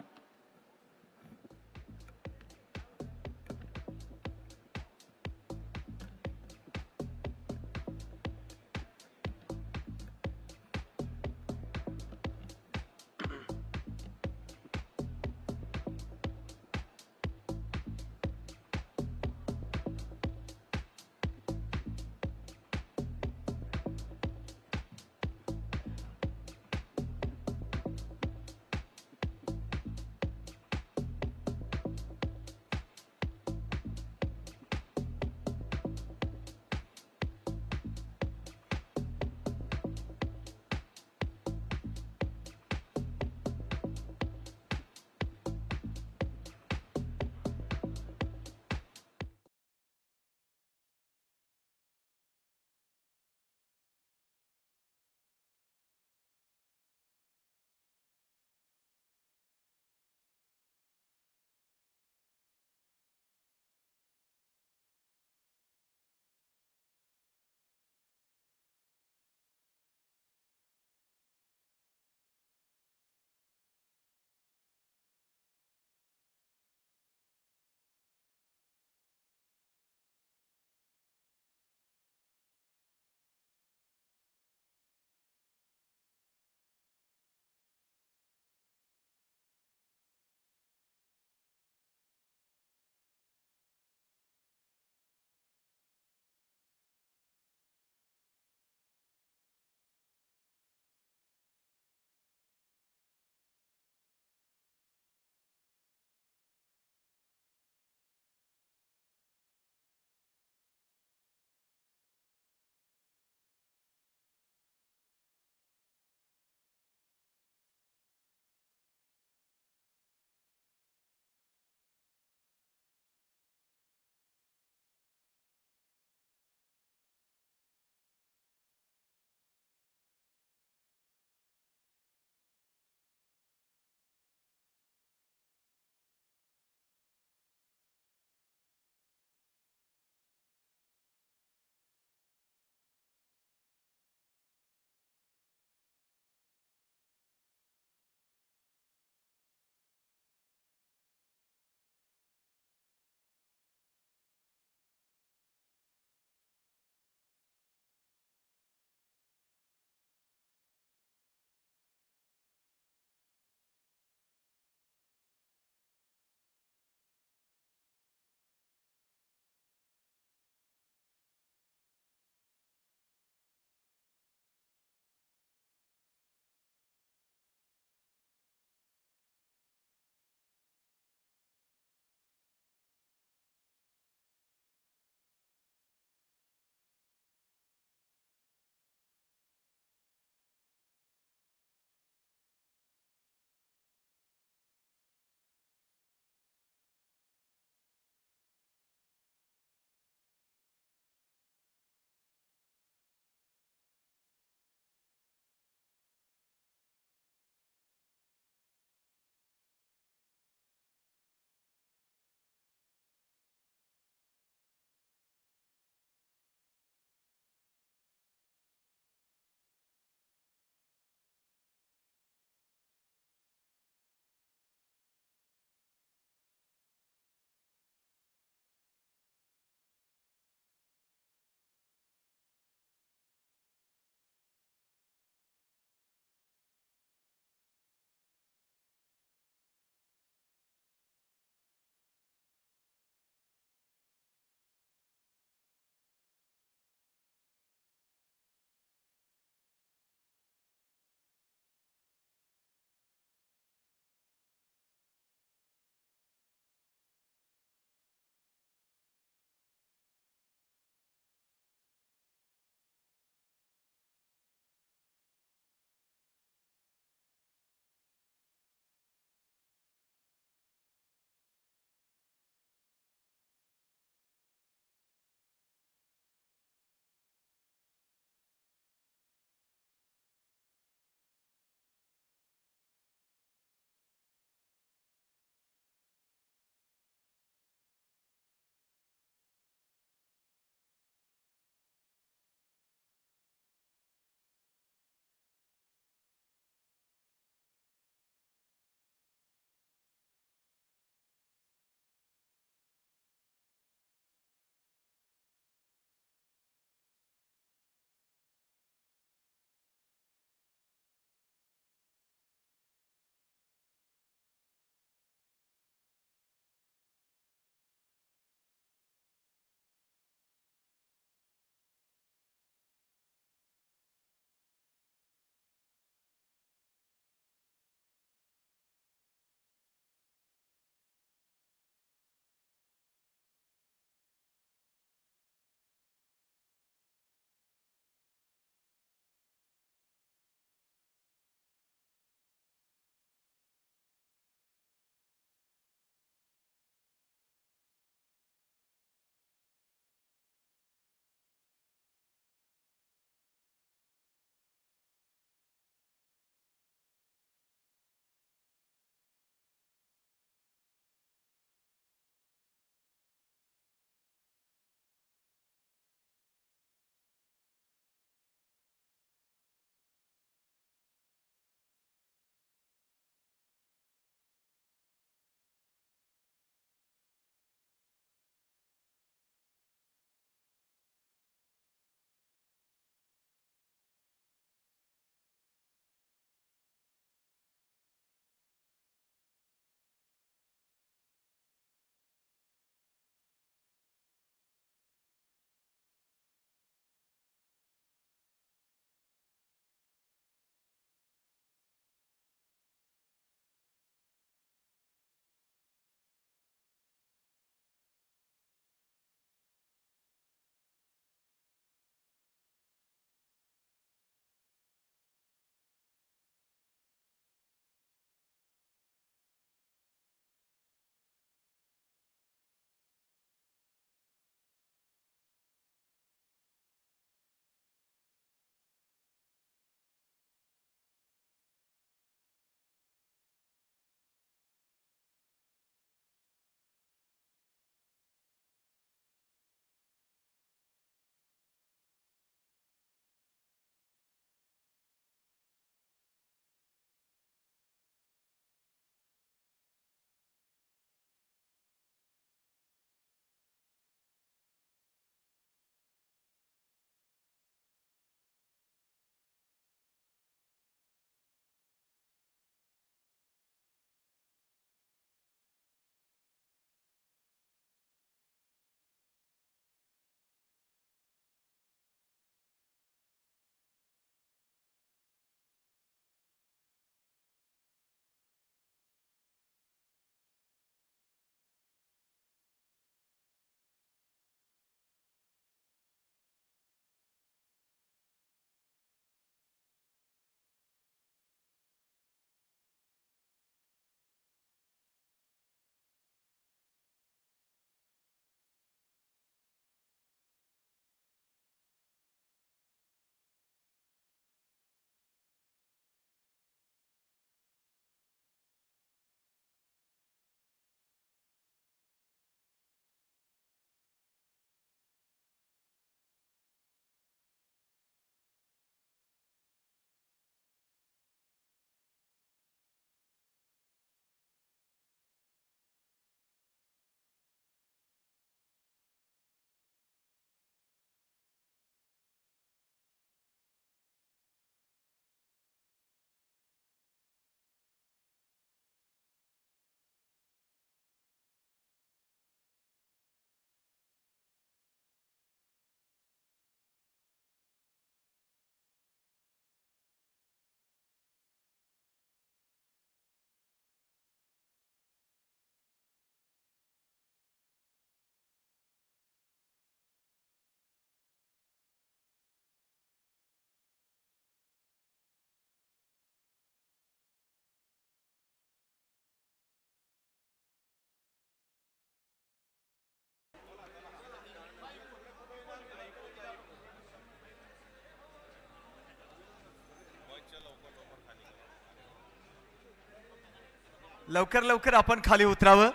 लवकर लवकर आपण खाली उतरावं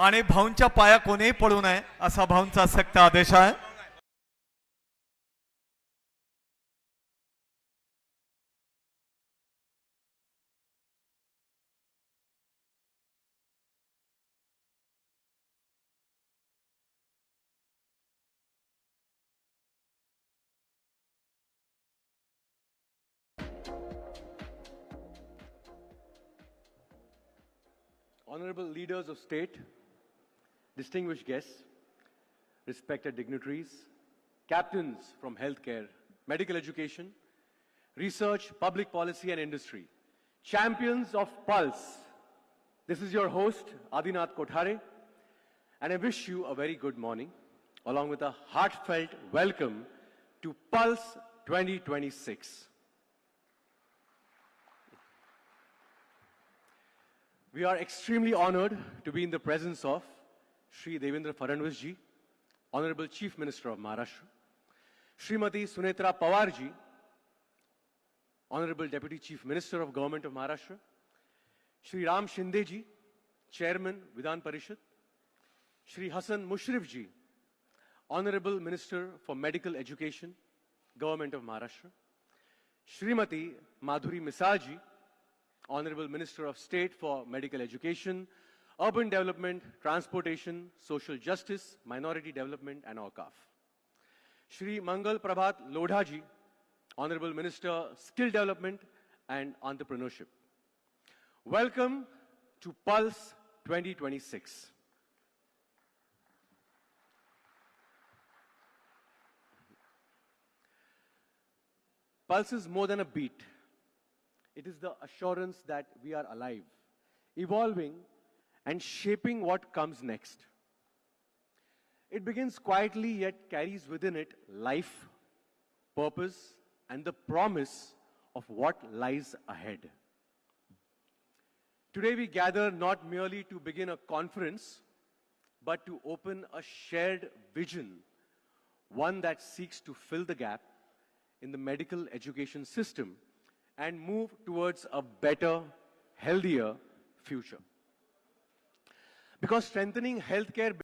आणि भाऊंच्या पाया कोणीही पडू नये असा भाऊंचा सक्त आदेश आहे. Honorable leaders of state, distinguished guests, respected dignitaries, captains from healthcare, medical education, research, public policy and industry, champions of Pulse. This is your host, Adinath Kothare, and I wish you a very good morning, along with a heartfelt welcome to Pulse 2026. We are extremely honored to be in the presence of Shri Devendra Fadnavis ji, Honorable Chief Minister of Maharashtra, Srimati Sunetra Pawar ji, Honorable Deputy Chief Minister of Government of Maharashtra, Shri Ram Shinde ji, Chairman Vidhan Parishad, Shri Hassan Mushrif ji, Honorable Minister for Medical Education, Government of Maharashtra, Srimati Madhuri Misal ji, Honorable Minister of State for Medical Education, Urban Development, Transportation, Social Justice, Minority Development and Awqaf. Shri Mangal Prabhat Lodha ji, Honorable Minister, Skill Development and Entrepreneurship. Welcome to Pulse 2026. Pulse is more than a beat. It is the assurance that we are alive, evolving and shaping what comes next. It begins quietly yet carries within it life, purpose and the promise of what lies ahead. Today we gather not merely to begin a conference, but to open a shared vision, one that seeks to fill the gap in the medical education system and move towards a better, healthier future. Because strengthening healthcare